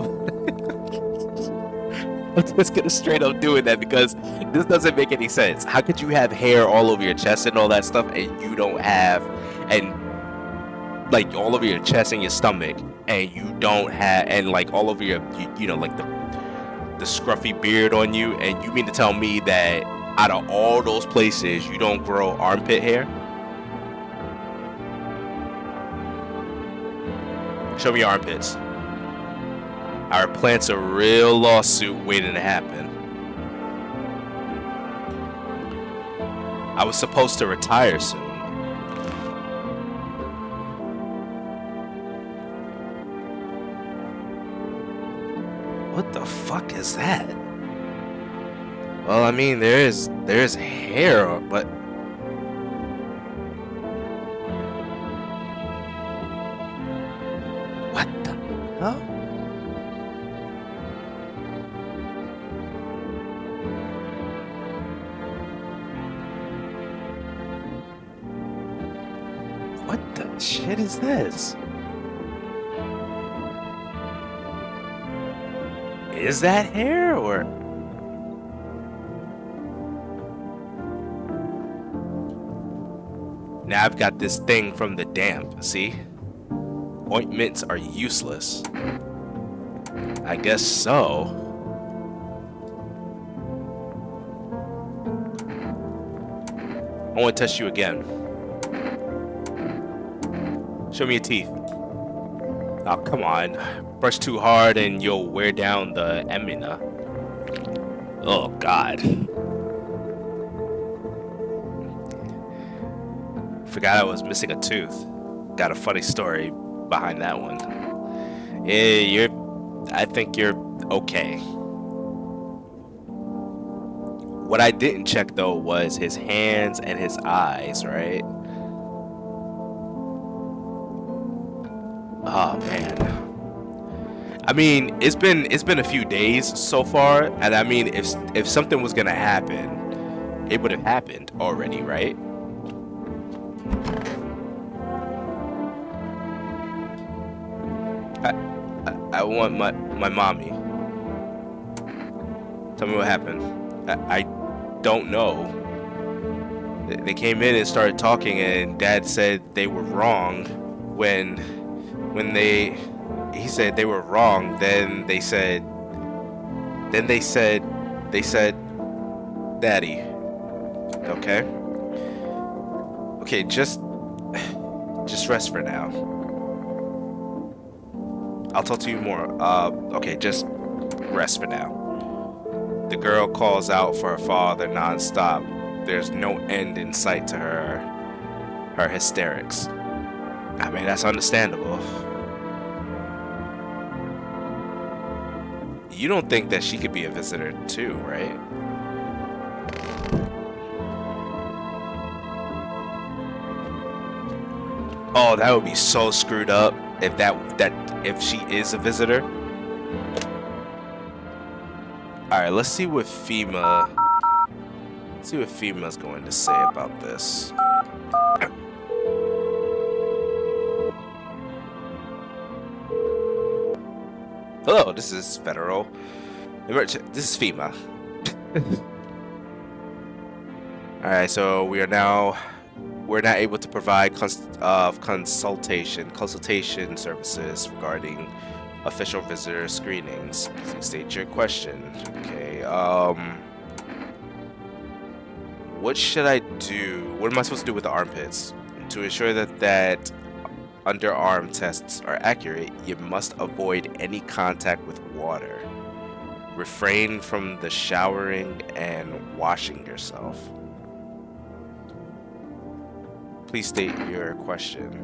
[SPEAKER 1] I'm just gonna straight up do that because this doesn't make any sense. How could you have hair all over your chest and all that stuff, and you don't have, and like all over your chest and your stomach, and you don't have, and like all over your, you know, like the scruffy beard on you, and you mean to tell me that out of all those places you don't grow armpit hair? Show me your armpits. Our plant's a real lawsuit waiting to happen. I was supposed to retire soon. What the fuck is that? Well, I mean, there's hair, but what the hell? What the shit is this? Is that hair or? Now I've got this thing from the damp, see? Ointments are useless. I guess so. I want to test you again. Show me your teeth. Oh, come on. Brush too hard and you'll wear down the emina. Oh, God. Forgot I was missing a tooth. Got a funny story behind that one. Yeah, I think you're okay. What I didn't check, though, was his hands and his eyes, right? Oh, man. I mean, it's been a few days so far, and I mean, if something was gonna happen, it would have happened already, right? I want my mommy. Tell me what happened. I don't know. They came in and started talking, and Dad said they were wrong when he said they were wrong. Then they said, Daddy. Okay, just rest for now. I'll talk to you more. Okay, just rest for now. The girl calls out for her father nonstop. There's no end in sight to her hysterics. I mean, that's understandable. You don't think that she could be a visitor too, right? Oh, that would be so screwed up if she is a visitor. All right, let's see what FEMA's going to say about this. Hello, this is Federal Emergency. This is FEMA. All right, so we're not able to provide consultation services regarding official visitor screenings. Please state your question. Okay. What should I do? What am I supposed to do with the armpits? To ensure that underarm tests are accurate, you must avoid any contact with water. Refrain from the showering and washing yourself. Please state your question.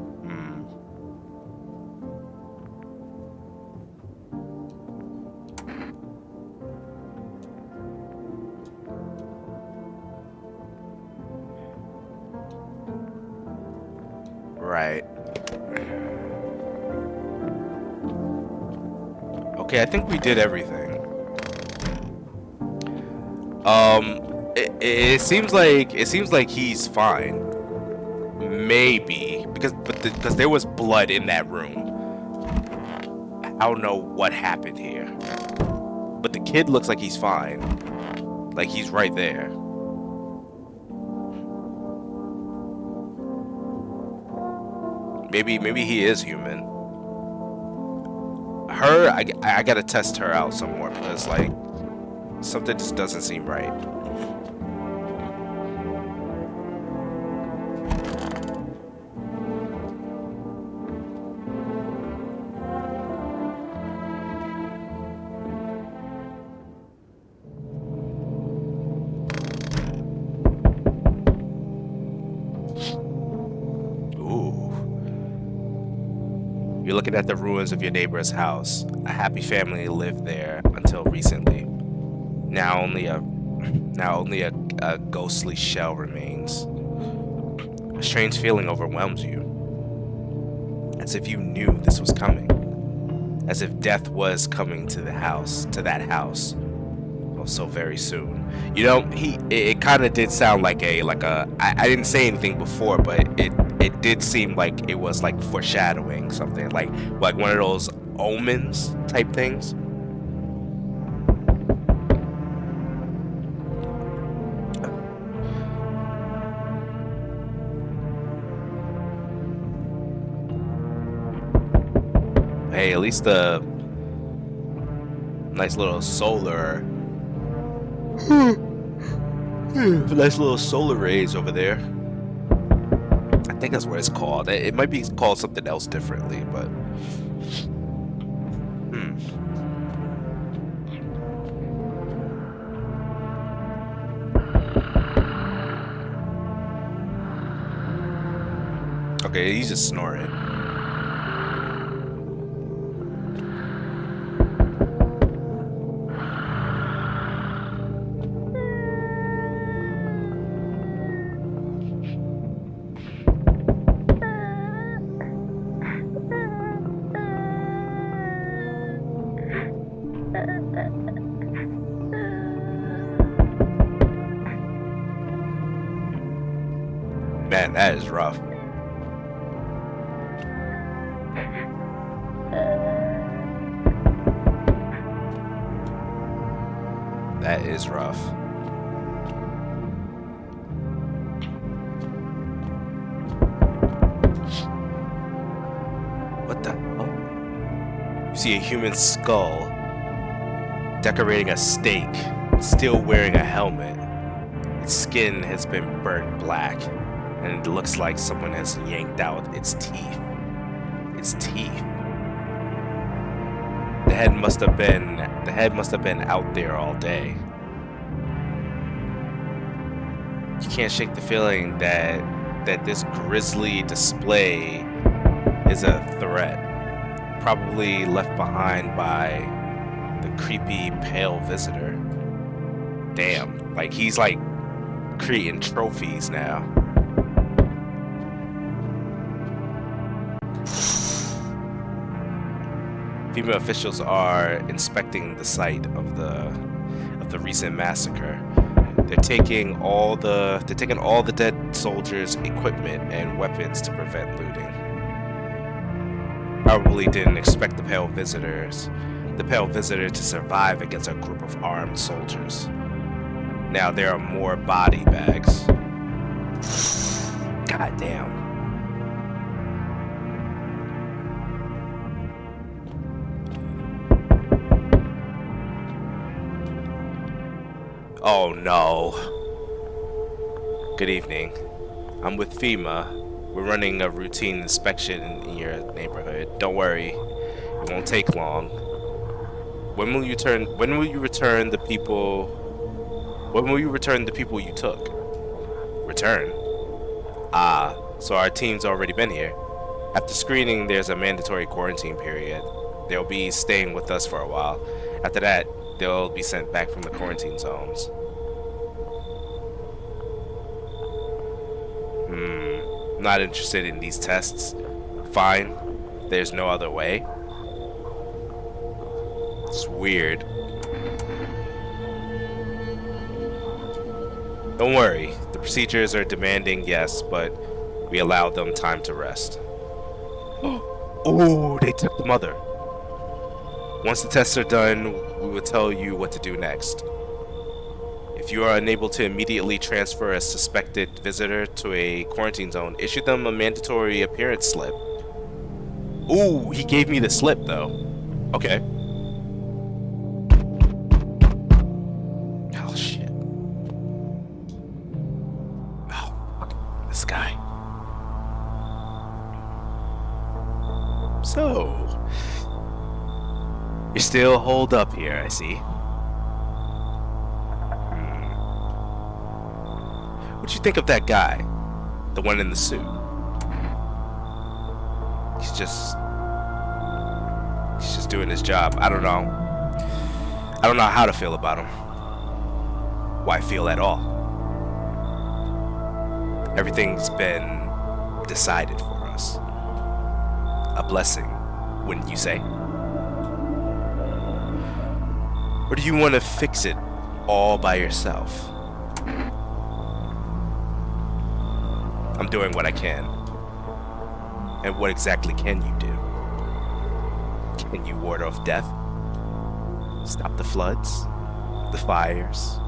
[SPEAKER 1] Okay, I think we did everything. It seems like he's fine. Maybe because there was blood in that room. I don't know what happened here, but the kid looks like he's fine. Like he's right there. Maybe he is human. Her, I gotta test her out some more because like something just doesn't seem right. You're looking at the ruins of your neighbor's house. A happy family lived there until recently. Now only a ghostly shell remains. A strange feeling overwhelms you, as if you knew this was coming. As if death was coming to that house, oh, so very soon. You know, it kind of did sound like I didn't say anything before, but it did seem like it was like foreshadowing something, like one of those omens type things. Hey, at least the nice little solar nice little solar rays over there. I think that's what it's called. It might be called something else differently, but okay, he's just snoring. Man, that is rough. That is rough. What the hell? You see a human skull decorating a stake, still wearing a helmet. Its skin has been burnt black, and it looks like someone has yanked out its teeth. Its teeth. The head must have been out there all day. You can't shake the feeling that this grisly display is a threat, probably left behind by the creepy pale visitor. Damn, like he's like creating trophies now. FEMA officials are inspecting the site of the recent massacre. They're taking all the dead soldiers' equipment and weapons to prevent looting. Probably didn't expect the pale visitor to survive against a group of armed soldiers. Now there are more body bags. God damn. Oh no. Good evening. I'm with FEMA. We're running a routine inspection in your neighborhood. Don't worry. It won't take long. When will you return the people you took? Return? Ah, so our team's already been here. After screening, there's a mandatory quarantine period. They'll be staying with us for a while. After that, they'll be sent back from the quarantine zones. Not interested in these tests. Fine. There's no other way. It's weird. Don't worry. The procedures are demanding, yes, but we allow them time to rest. Oh, they took the mother. Once the tests are done, we will tell you what to do next. If you are unable to immediately transfer a suspected visitor to a quarantine zone, issue them a mandatory appearance slip. Ooh, he gave me the slip though. Okay. Oh shit. Oh, fuck this guy. So, you're still holed up here, I see. What'd you think of that guy? The one in the suit? He's just doing his job. I don't know how to feel about him. Why feel at all? Everything's been decided for us. A blessing, wouldn't you say? Or do you want to fix it all by yourself? I'm doing what I can. And what exactly can you do? Can you ward off death? Stop the floods? The fires?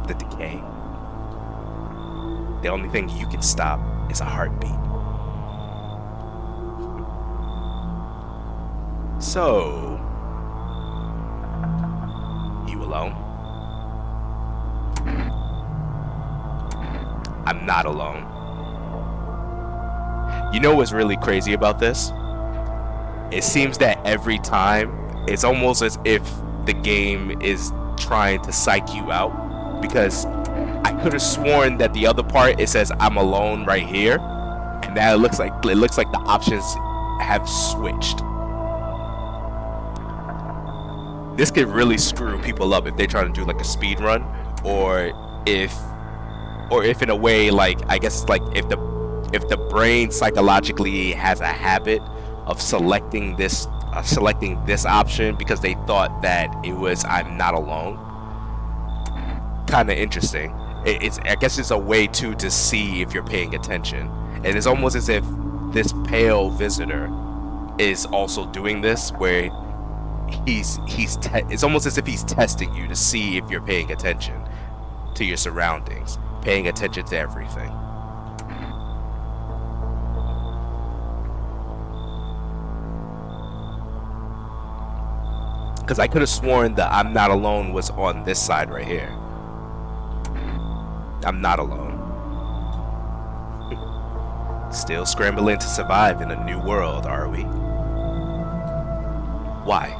[SPEAKER 1] The decay? The only thing you can stop is a heartbeat. So, you alone? I'm not alone. You know what's really crazy about this? It seems that every time, it's almost as if the game is trying to psych you out, because I could have sworn that the other part, it says I'm alone right here, and now it looks like the options have switched. This could really screw people up if they're trying to do like a speed run, or if in a way, like, I guess, like if the brain psychologically has a habit of selecting this option because they thought that it was I'm not alone. Kind of interesting. I guess it's a way to see if you're paying attention, and it's almost as if this pale visitor is also doing this, where it's almost as if he's testing you to see if you're paying attention to your surroundings, paying attention to everything. Because I could have sworn that I'm not alone was on this side right here. I'm not alone. Still scrambling to survive in a new world, are we? Why?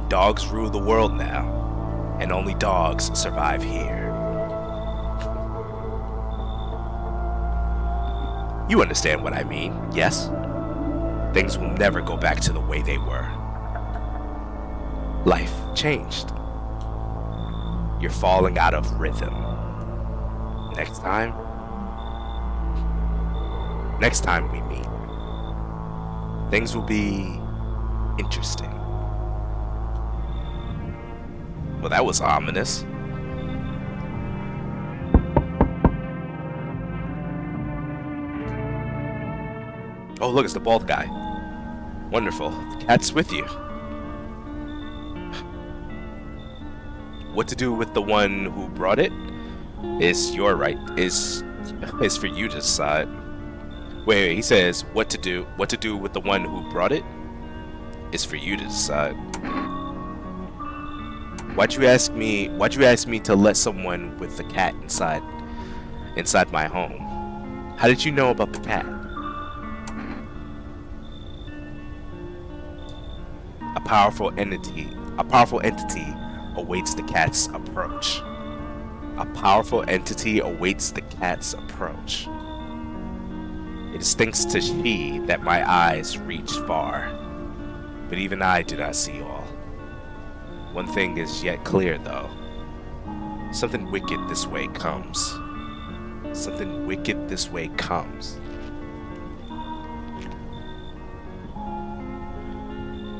[SPEAKER 1] Dogs rule the world now, and only dogs survive here. You understand what I mean, yes? Things will never go back to the way they were. Life changed. You're falling out of rhythm. Next time we meet, things will be interesting. Well, that was ominous. Oh, look, it's the bald guy. Wonderful. The cat's with you. What to do with the one who brought it is your right. Is for you to decide. Wait, he says what to do with the one who brought it is for you to decide. Why'd you ask me to let someone with the cat inside my home? How did you know about the cat? A powerful entity awaits the cat's approach. A powerful entity awaits the cat's approach. It is thanks to she that my eyes reach far, but even I do not see all. One thing is yet clear, though. Something wicked this way comes. Something wicked this way comes.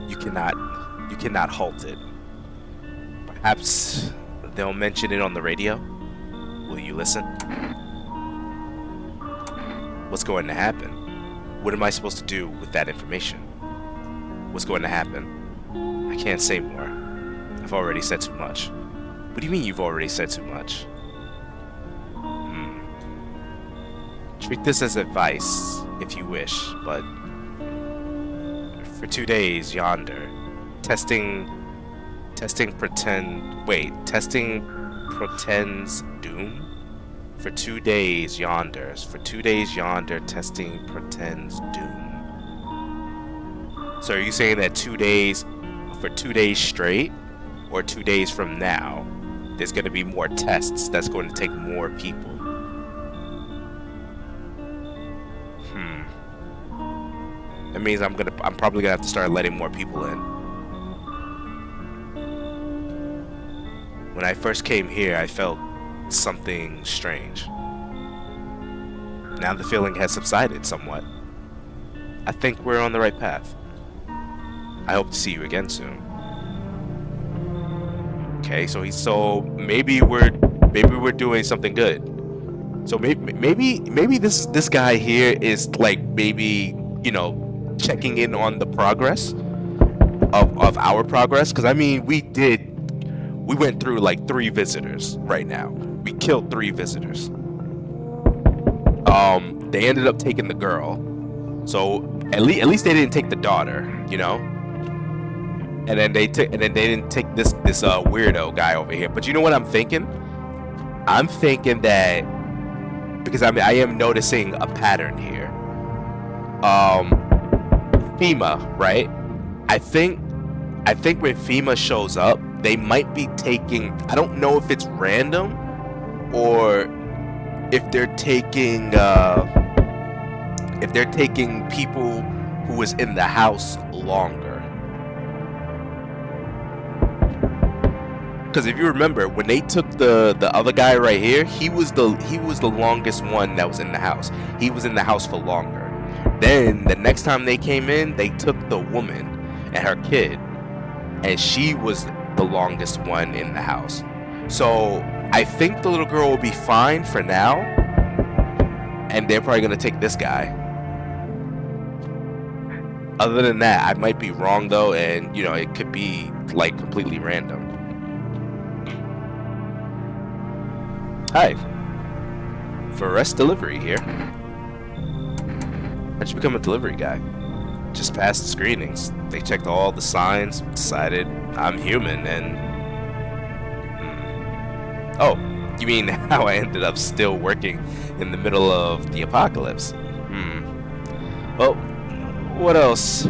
[SPEAKER 1] You cannot You cannot halt it. Perhaps they'll mention it on the radio. Will you listen? What's going to happen? What am I supposed to do with that information? What's going to happen? I can't say more. I've already said too much. What do you mean you've already said too much? Treat this as advice, if you wish, but for 2 days yonder, testing pretends doom? For 2 days yonder, testing pretends doom. So are you saying that 2 days, for 2 days straight, or 2 days from now, there's going to be more tests that's going to take more people? That means I'm probably gonna have to start letting more people in. When I first came here, I felt something strange. Now the feeling has subsided somewhat. I think we're on the right path. I hope to see you again soon. Okay, so maybe we're doing something good. So maybe this guy here is like maybe, you know, checking in on the progress of our progress, because I mean we went through like 3 visitors right now. We killed 3 visitors. They ended up taking the girl, so at least they didn't take the daughter, you know. And then they didn't take this weirdo guy over here. But you know what I'm thinking? I'm thinking that, because I am noticing a pattern here. FEMA, right? I think when FEMA shows up, they might be taking, I don't know if it's random or if they're taking people who was in the house longer. Because if you remember, when they took the other guy right here, he was the longest one that was in the house. He was in the house for longer. Then the next time they came in, they took the woman and her kid, and she was the longest one in the house. So I think the little girl will be fine for now, and they're probably gonna take this guy. Other than that, I might be wrong though, and you know, it could be like completely random. Hi, for rest delivery here. How'd you become a delivery guy? Just passed the screenings. They checked all the signs, decided I'm human, and... Oh, you mean how I ended up still working in the middle of the apocalypse? Well, what else?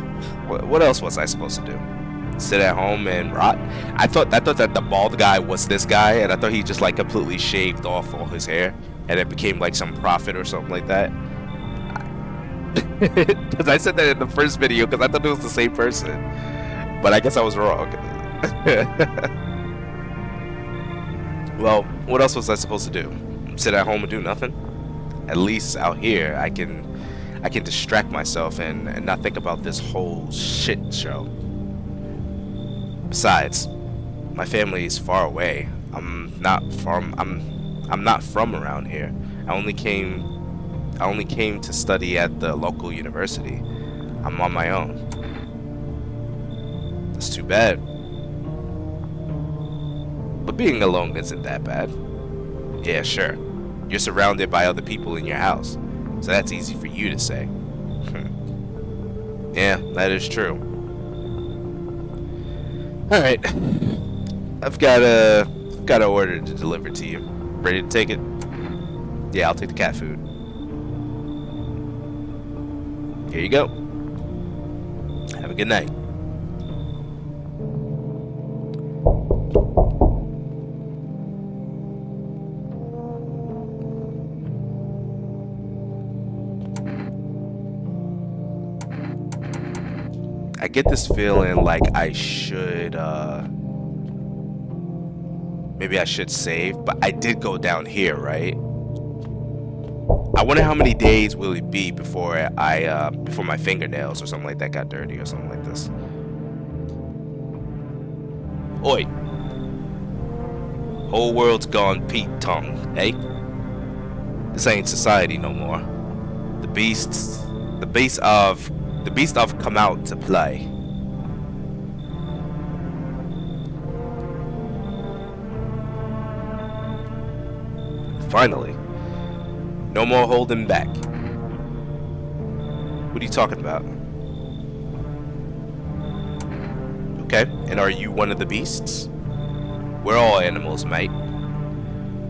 [SPEAKER 1] What else was I supposed to do? Sit at home and rot? I thought that the bald guy was this guy, and I thought he just like completely shaved off all his hair, and it became like some prophet or something like that. Because I said that in the first video because I thought it was the same person, but I guess I was wrong. Well, what else was I supposed to do? Sit at home and do nothing? At least out here I can distract myself and not think about this whole shit show. Besides, my family is far away. I'm not from around here. I only came to study at the local university. I'm on my own. That's too bad. But being alone isn't that bad. Yeah, sure. You're surrounded by other people in your house, so that's easy for you to say. Yeah, that is true. Alright. I've got an order to deliver to you. Ready to take it? Yeah, I'll take the cat food. Here you go. Have a good night. I get this feeling like I should, maybe I should save, but I did go down here, right? I wonder how many days will it be before before my fingernails or something like that got dirty or something like this. Oi. Whole world's gone Pete tongue, eh? This ain't society no more. The beasts have come out to play. Finally. No more holding back. What are you talking about? Okay, and are you one of the beasts? We're all animals, mate.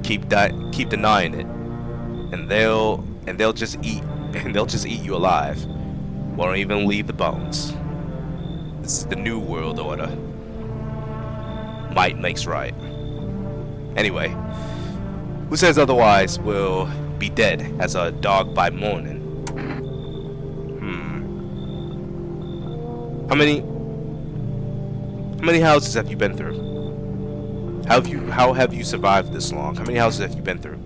[SPEAKER 1] Keep denying it, and they'll just eat you alive. Won't even leave the bones. This is the new world order. Might makes right. Anyway, who says otherwise will be dead as a dog by morning. How many houses have you been through? How have you survived this long? How many houses have you been through?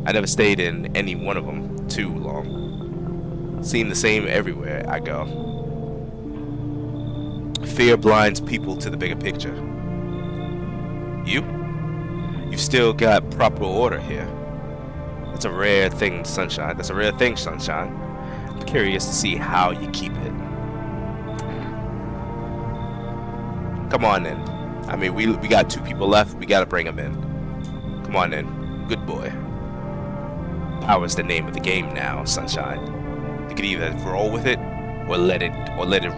[SPEAKER 1] I never stayed in any one of them too long. Seen the same everywhere I go. Fear blinds people to the bigger picture. You've still got proper order here. That's a rare thing, Sunshine. That's a rare thing, Sunshine. I'm curious to see how you keep it. Come on in. I mean, we got 2 people left. We gotta bring them in. Come on in. Good boy. Power's the name of the game now, Sunshine. You can either roll with it, or let it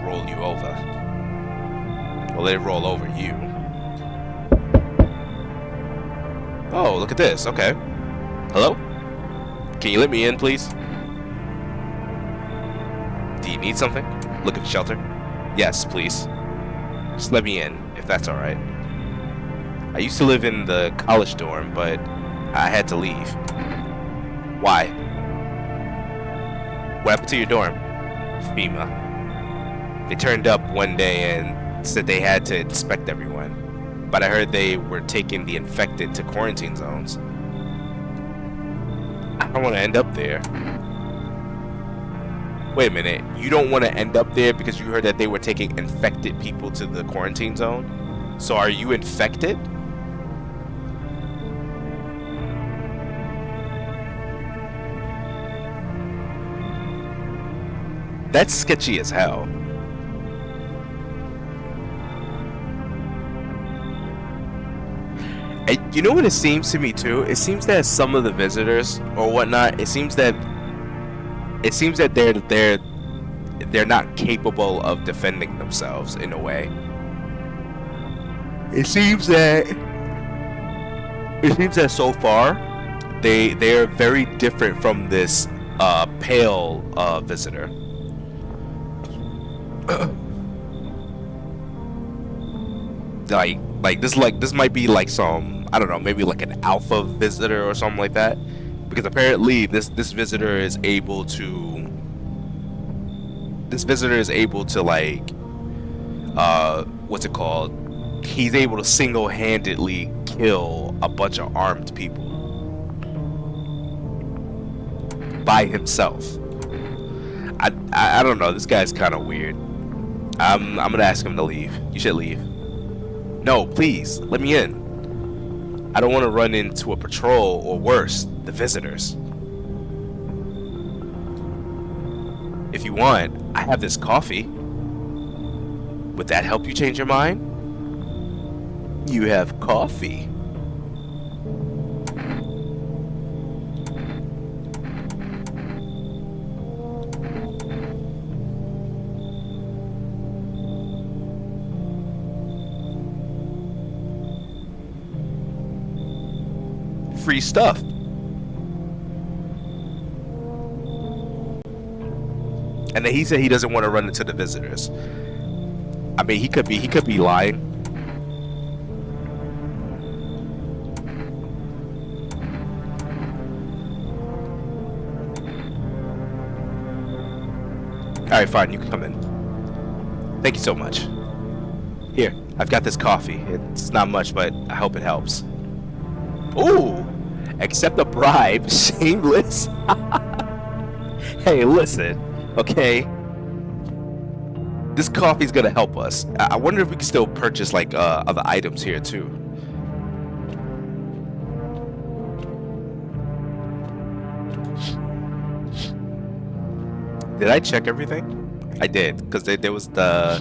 [SPEAKER 1] roll you over. Or let it roll over you. Oh, look at this. Okay. Hello? Can you let me in, please? Do you need something? Looking for shelter? Yes, please. Just let me in, if that's alright. I used to live in the college dorm, but I had to leave. Why? What happened to your dorm? FEMA. They turned up one day and said they had to inspect everyone. But I heard they were taking the infected to quarantine zones. I don't want to end up there. Wait a minute, you don't want to end up there because you heard that they were taking infected people to the quarantine zone? So are you infected? That's sketchy as hell. And you know what it seems to me too? It seems that some of the visitors or whatnot, it seems that they're not capable of defending themselves in a way. It seems that so far they're very different from this pale visitor. like this might be like some, I don't know, maybe like an alpha visitor or something like that, because apparently this visitor is able to like what's it called, he's able to single-handedly kill a bunch of armed people by himself. I don't know, this guy's kind of weird. I'm gonna ask him to leave. You should leave. No, please, let me in. I don't want to run into a patrol or worse, the visitors. If you want, I have this coffee. Would that help you change your mind? You have coffee. Free stuff. And then he said he doesn't want to run into the visitors. I mean, he could be lying. Alright, fine, you can come in. Thank you so much. Here, I've got this coffee. It's not much, but I hope it helps. Ooh! Accept a bribe. Shameless. Hey, listen. Okay? This coffee's gonna help us. I wonder if we can still purchase like other items here too. Did I check everything? I did, because there was the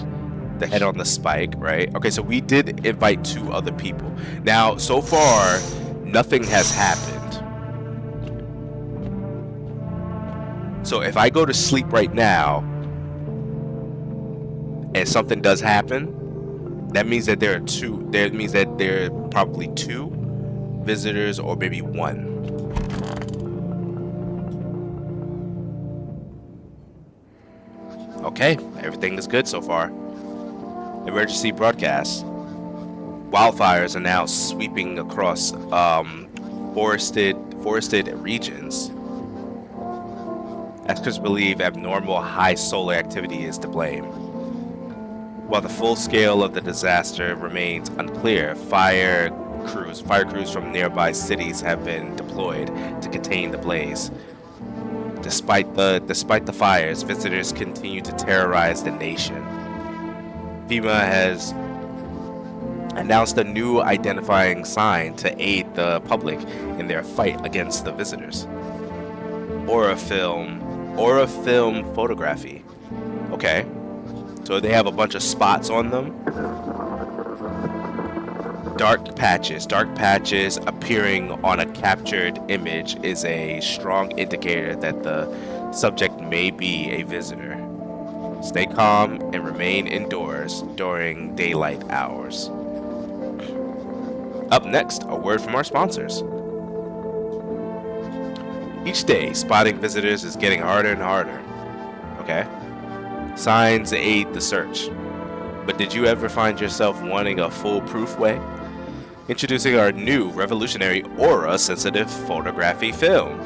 [SPEAKER 1] head on the spike, right? Okay, so we did invite 2 other people. Now, so far, nothing has happened. So if I go to sleep right now, and something does happen, that means that there are 2. That means that there are probably 2 visitors, or maybe 1. Okay, everything is good so far. Emergency broadcast. Wildfires are now sweeping across forested regions. Experts believe abnormal high solar activity is to blame. While the full scale of the disaster remains unclear, fire crews from nearby cities have been deployed to contain the blaze. Despite the fires, visitors continue to terrorize the nation. FEMA has announced a new identifying sign to aid the public in their fight against the visitors. Aura film photography. Okay. So they have a bunch of spots on them. Dark patches appearing on a captured image is a strong indicator that the subject may be a visitor. Stay calm and remain indoors during daylight hours. Up next, a word from our sponsors. Each day, spotting visitors is getting harder and harder. Okay? Signs aid the search. But did you ever find yourself wanting a foolproof way? Introducing our new revolutionary aura-sensitive photography film.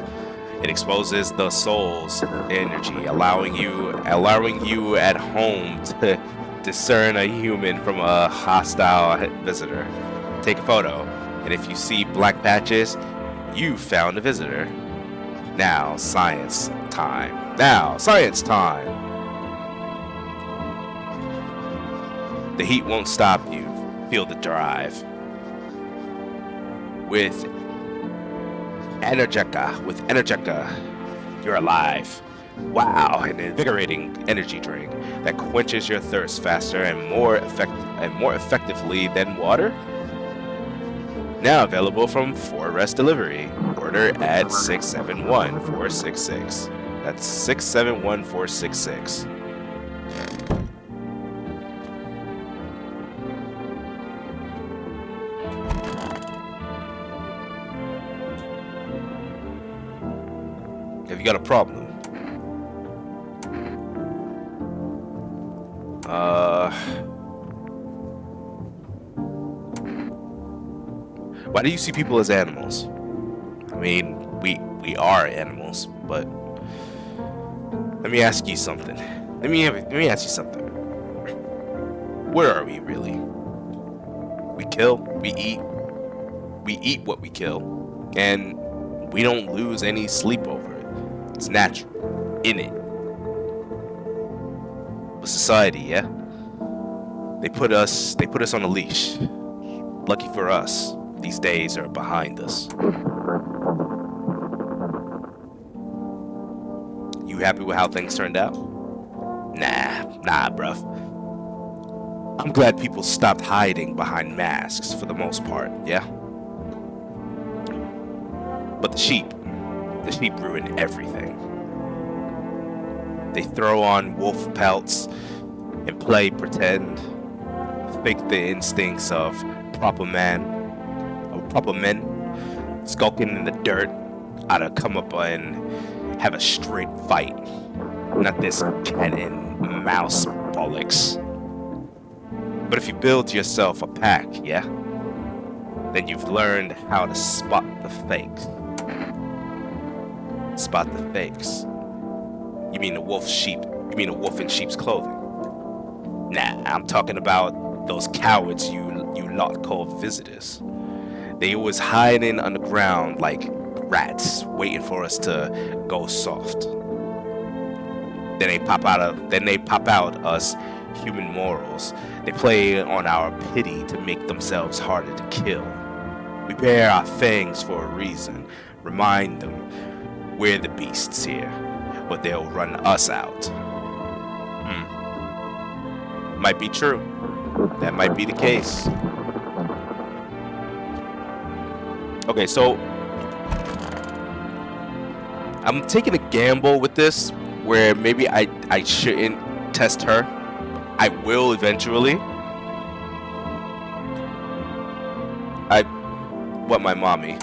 [SPEAKER 1] It exposes the soul's energy, allowing you at home to discern a human from a hostile visitor. Take a photo, and if you see black patches, you found a visitor. Now, science time. The heat won't stop you. Feel the drive. With Energetica, you're alive. Wow, an invigorating energy drink that quenches your thirst faster and more effectively than water. Now available from 4Rest Delivery. Order at 671-466. That's 671-466. Have you got a problem? Why do you see people as animals? I mean, we are animals, but let me ask you something. Let me ask you something. Where are we really? We kill, we eat what we kill, and we don't lose any sleep over it. It's natural, innate. But society, yeah? They put us on a leash. Lucky for us, these days are behind us. You happy with how things turned out? Nah, bruv. I'm glad people stopped hiding behind masks for the most part, yeah? But the sheep ruin everything. They throw on wolf pelts and play pretend, fake the instincts of proper men, skulking in the dirt, ought to come up and have a straight fight, not this cat and mouse bollocks. But if you build yourself a pack, yeah, then you've learned how to spot the fakes. Spot the fakes. You mean a wolf in sheep's clothing? Nah, I'm talking about those cowards you lot call visitors. They was hiding underground like rats, waiting for us to go soft. Then they pop out us human morals. They play on our pity to make themselves harder to kill. We bare our fangs for a reason. Remind them we're the beasts here, but they'll run us out. Might be true. That might be the case. Okay, so I'm taking a gamble with this where maybe I shouldn't test her. I will eventually. I want my mommy.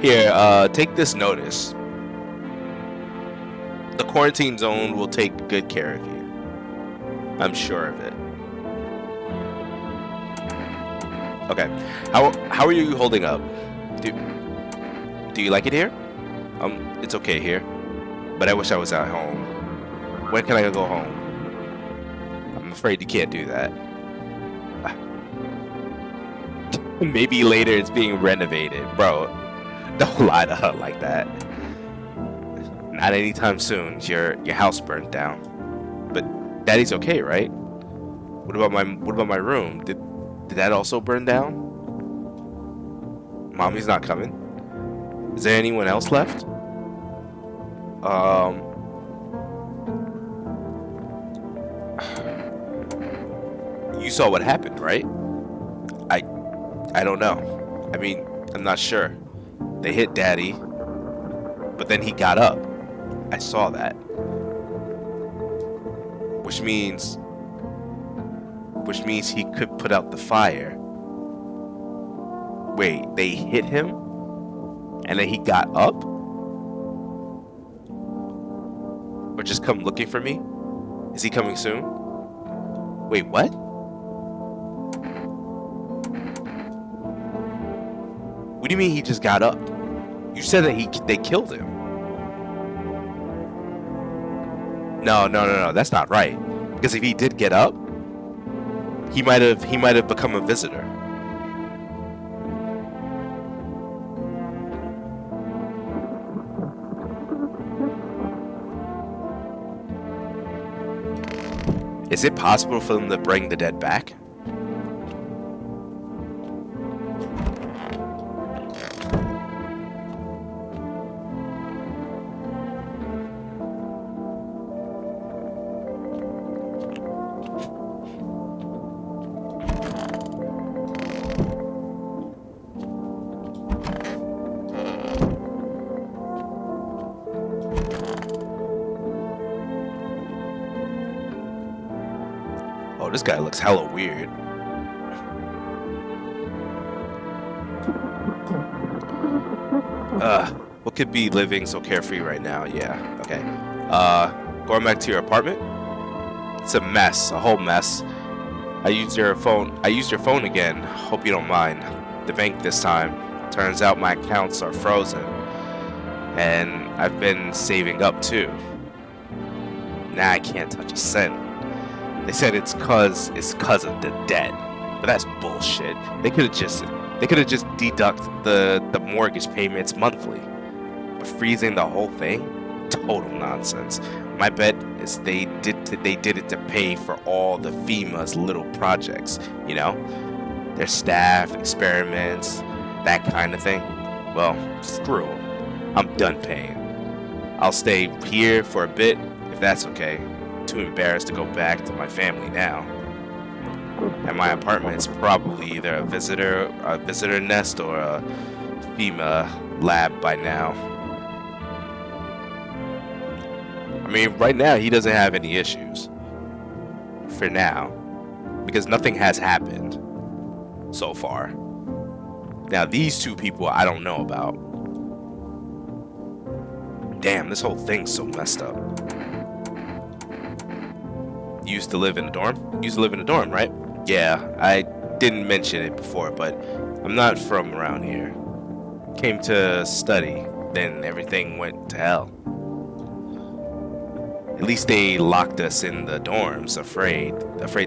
[SPEAKER 1] Here, take this notice. The quarantine zone will take good care of you. I'm sure of it. Okay. How are you holding up? Do you like it here? It's okay here. But I wish I was at home. When can I go home? I'm afraid you can't do that. Maybe later it's being renovated. Bro, don't lie to her like that. Not anytime soon. Your house burnt down. But Daddy's okay, right? What about my room? Did that also burn down? Mommy's not coming. Is there anyone else left? You saw what happened, right? I don't know. I mean, I'm not sure. They hit Daddy, but then he got up. I saw that. Which means he could put out the fire. Wait, they hit him? And then he got up? Or just come looking for me? Is he coming soon? Wait, what? What do you mean he just got up? You said that they killed him. No, that's not right. Because if he did get up, he might have become a visitor. Is it possible for them to bring the dead back? Oh, this guy looks hella weird. What could be living so carefree right now? Yeah, okay. Going back to your apartment? It's a mess, a whole mess. I used your phone again. Hope you don't mind. The bank this time. Turns out my accounts are frozen. And I've been saving up too. Now I can't touch a cent. They said it's cause of the debt, but that's bullshit. They could have just deduct the mortgage payments monthly, but freezing the whole thing, total nonsense. My bet is they did it to pay for all the FEMA's little projects, you know, their staff, experiments, that kind of thing. Well, screw 'em. I'm done paying. I'll stay here for a bit if that's okay. Too embarrassed to go back to my family now. And my apartment's probably either a visitor nest or a FEMA lab by now. I mean, right now he doesn't have any issues. For now. Because nothing has happened so far. Now these two people I don't know about. Damn, this whole thing's so messed up. You used to live in a dorm? You used to live in a dorm, right? Yeah, I didn't mention it before, but I'm not from around here. Came to study, then everything went to hell. At least they locked us in the dorms, afraid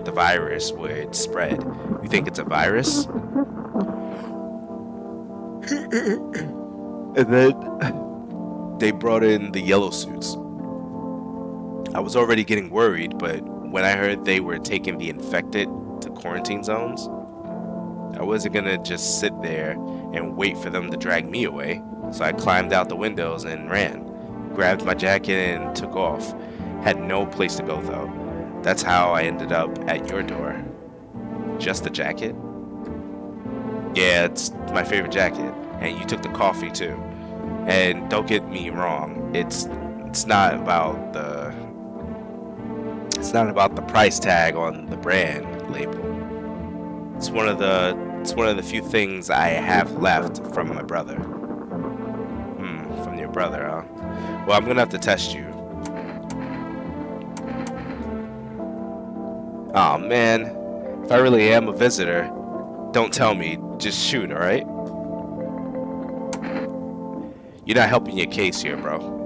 [SPEAKER 1] the virus would spread. You think it's a virus? And then they brought in the yellow suits. I was already getting worried, but when I heard they were taking the infected to quarantine zones, I wasn't gonna just sit there and wait for them to drag me away. So I climbed out the windows and ran, grabbed my jacket and took off. Had no place to go though. That's how I ended up at your door. Just the jacket? Yeah, it's my favorite jacket. And you took the coffee too. And don't get me wrong, it's not about the price tag on the brand label. It's one of the few things I have left from my brother. From your brother, huh? Well, I'm gonna have to test you. Aw, man. If I really am a visitor, don't tell me. Just shoot, alright? You're not helping your case here, bro.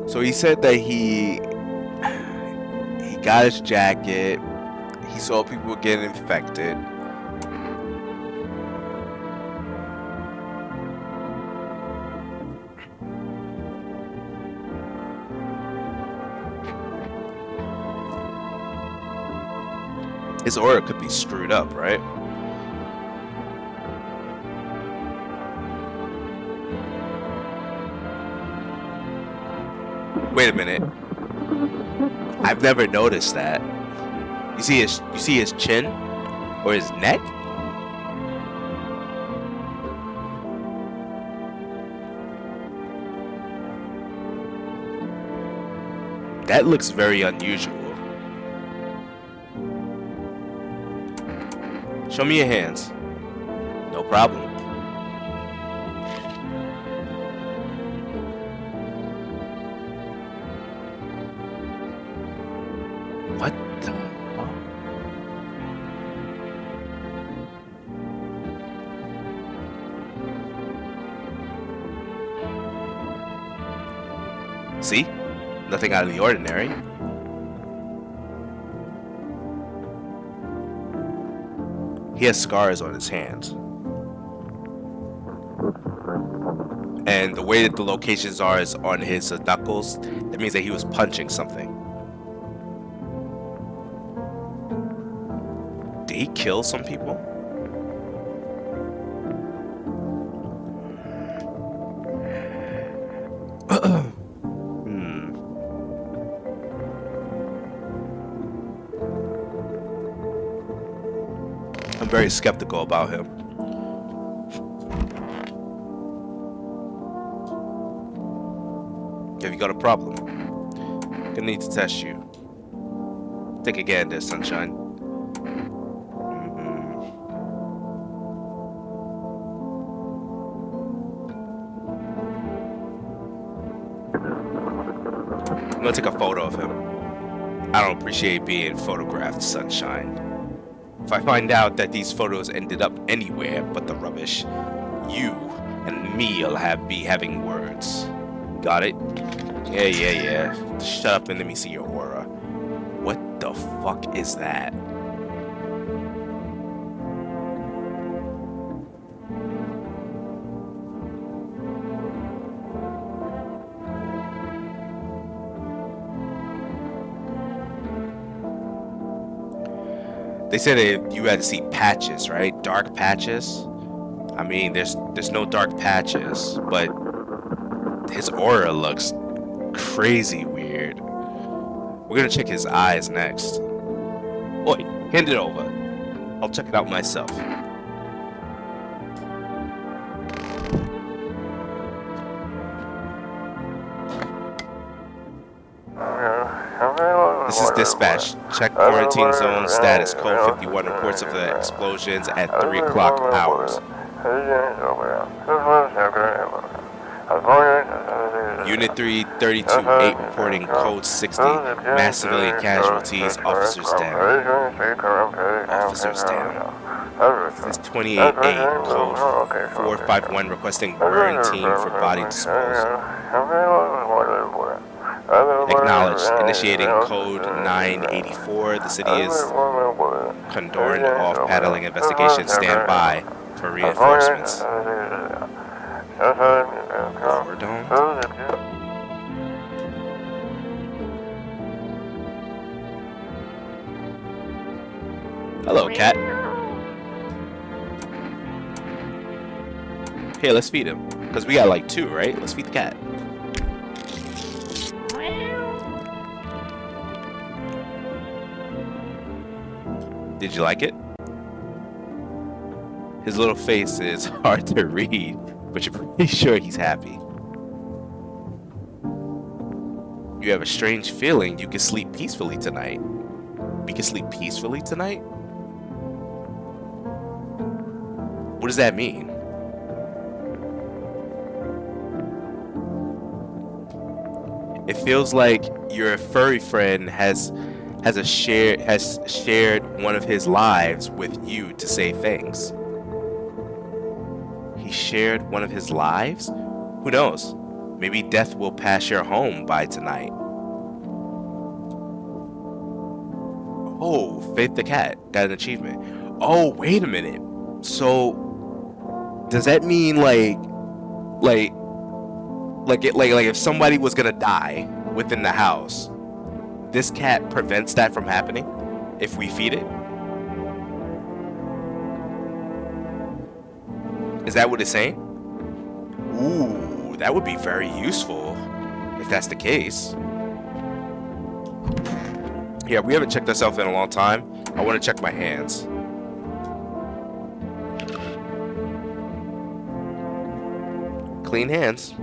[SPEAKER 1] So he said that he got his jacket. He saw people getting infected. His aura could be screwed up, right? Wait a minute. I've never noticed that. You see his chin or his neck? That looks very unusual. Show me your hands. No problem. What the fuck? See? Nothing out of the ordinary. He has scars on his hands. And the way that the locations are is on his knuckles. That means that he was punching something. Did he kill some people? I'm very skeptical about him. Have you got a problem? Gonna need to test you. Take a gander, sunshine. I'm gonna take a photo of him. I don't appreciate being photographed, sunshine. If I find out that these photos ended up anywhere but the rubbish, you and me'll be having words. Got it? Yeah. Shut up and let me see your aura. What the fuck is that? They said that you had to see patches, right? Dark patches. I mean, there's no dark patches, but his aura looks crazy weird. We're gonna check his eyes next. Oi, hand it over. I'll check it out myself. This is dispatch. Check quarantine zone status. Code 51 reports of the explosions at 3 o'clock hours. Unit 332-8 reporting code 60. Mass civilian casualties. Officers down. Officers down. This is 28-8. Code 451 requesting burn team for body disposal. Acknowledged. Initiating code 984. The city is condoned off paddling investigation. Stand by for reinforcements. Overdome? Hello, cat. Here, let's feed him. Because we got like 2, right? Let's feed the cat. Did you like it? His little face is hard to read, but you're pretty sure he's happy. You have a strange feeling you can sleep peacefully tonight. We can sleep peacefully tonight? What does that mean? It feels like your furry friend has shared one of his lives with you to say thanks. He shared one of his lives? Who knows? Maybe death will pass your home by tonight. Oh, Faith the cat got an achievement. Oh, wait a minute. So, does that mean like if somebody was gonna die within the house, this cat prevents that from happening if we feed it? Is that what it's saying? Ooh, that would be very useful if that's the case. Yeah, we haven't checked ourselves in a long time. I want to check my hands. Clean hands.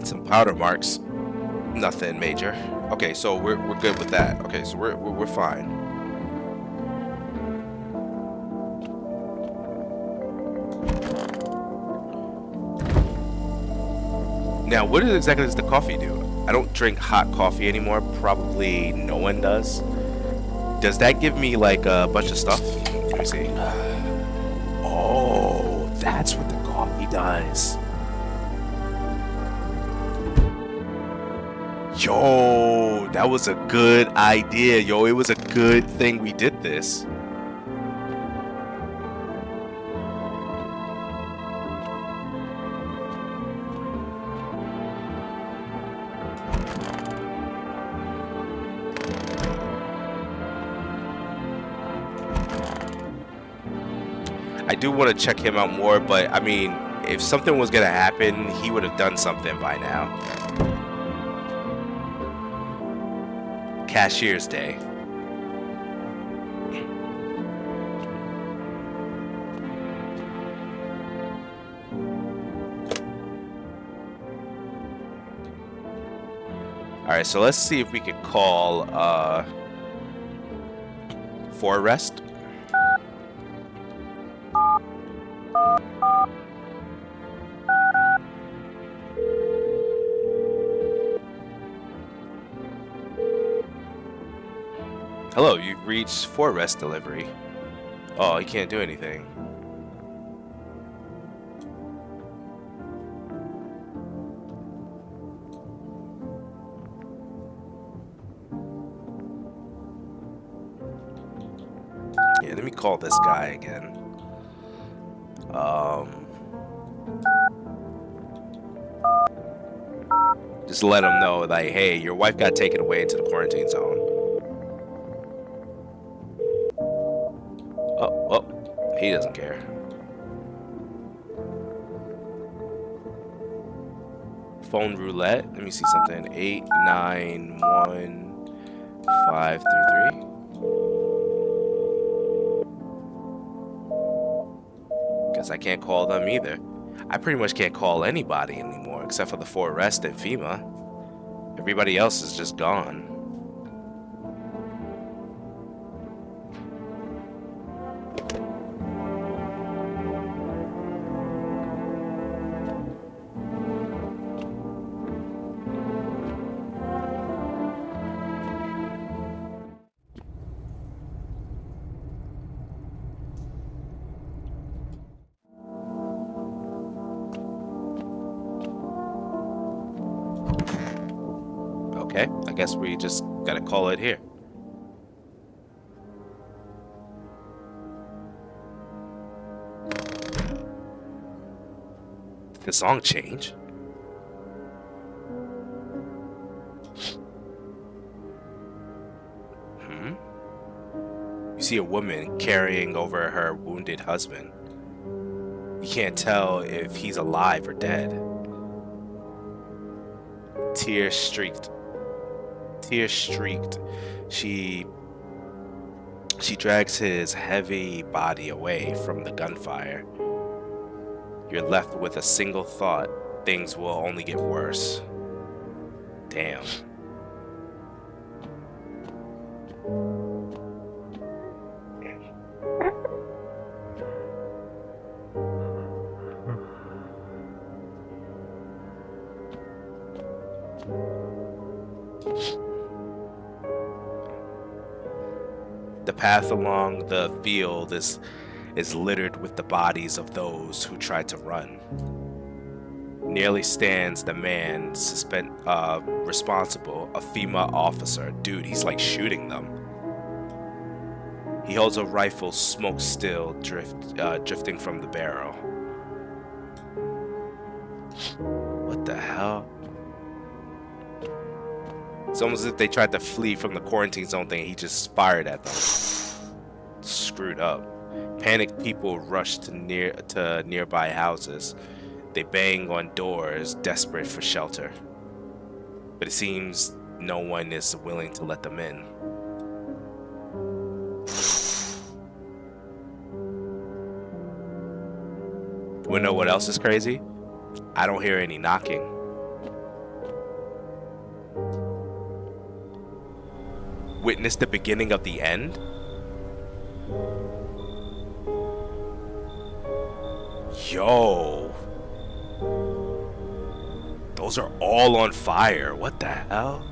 [SPEAKER 1] Some powder marks. Nothing major. Okay, so we're good with that. Okay, so we're fine. Now, what exactly does the coffee do? I don't drink hot coffee anymore. Probably no one does. Does that give me like a bunch of stuff? Let me see. Oh, that's what the coffee does. Yo, that was a good idea. Yo, it was a good thing we did this. I do want to check him out more, but I mean, if something was gonna happen, he would have done something by now. Cashier's Day. Alright, so let's see if we can call for rest. Hello, you've reached for rest delivery. Oh, you can't do anything. Yeah, let me call this guy again. Just let him know, like, hey, your wife got taken away into the quarantine zone. Oh, he doesn't care. Phone roulette. Let me see something. 891533. Guess I can't call them either. I pretty much can't call anybody anymore except for the for rest and FEMA. Everybody else is just gone. Okay, I guess we just gotta call it here. Did the song change? You see a woman carrying over her wounded husband. You can't tell if he's alive or dead. Tears streaked. She drags his heavy body away from the gunfire. You're left with a single thought: things will only get worse. Damn. The path along the field is littered with the bodies of those who tried to run. Nearly stands the man responsible, a FEMA officer. Dude, he's like shooting them. He holds a rifle, smoke still drifting from the barrel. What the hell? It's almost as if they tried to flee from the quarantine zone thing. He just fired at them. Screwed up. Panicked people rush to nearby houses. They bang on doors, desperate for shelter. But it seems no one is willing to let them in. Wanna know what else is crazy? I don't hear any knocking. Witness the beginning of the end? Yo. Those are all on fire. What the hell?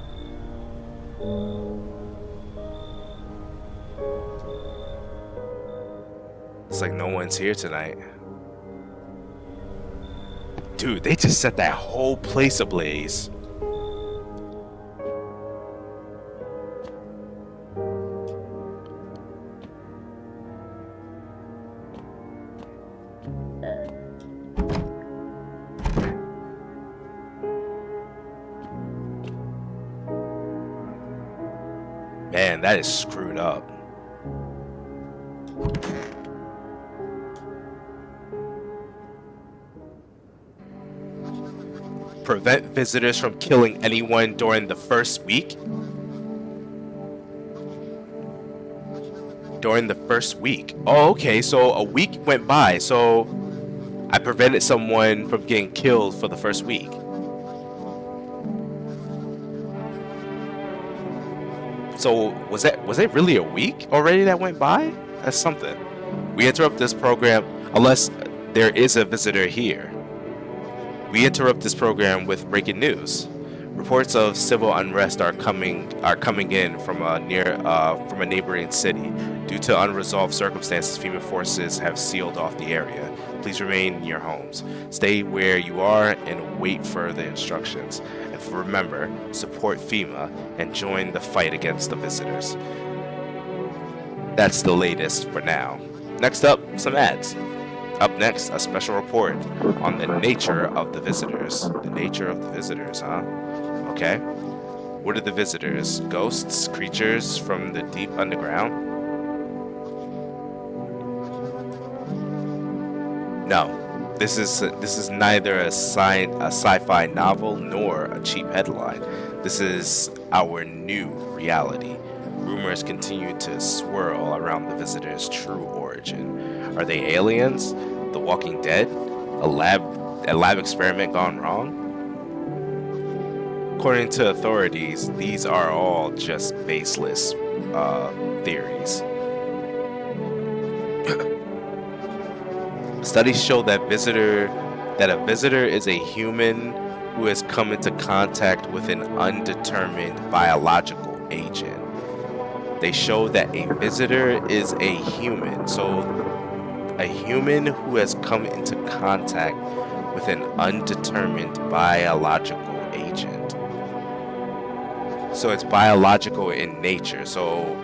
[SPEAKER 1] It's like no one's here tonight. Dude, they just set that whole place ablaze. Man, that is screwed up. Prevent visitors from killing anyone during the first week? During the first week. Oh, okay, so a week went by, so I prevented someone from getting killed for the first week. So was it really a week already that went by? That's something. We interrupt this program unless there is a visitor here. We interrupt this program with breaking news. Reports of civil unrest are coming in from a neighboring city. Due to unresolved circumstances, FEMA forces have sealed off the area. Please remain in your homes. Stay where you are and wait further instructions. And remember, support FEMA and join the fight against the visitors. That's the latest for now. Next up, some ads. Up next, a special report on the nature of the visitors. The nature of the visitors, huh? Okay. What are the visitors? Ghosts? Creatures from the deep underground? No. This is neither a sci-fi novel nor a cheap headline. This is our new reality. Rumors continue to swirl around the visitors' true origin. Are they aliens? The Walking Dead? A lab experiment gone wrong? According to authorities, these are all just baseless theories. Studies show that a visitor is a human who has come into contact with an undetermined biological agent. They show that a visitor is a human, so a human who has come into contact with an undetermined biological agent. So it's biological in nature. So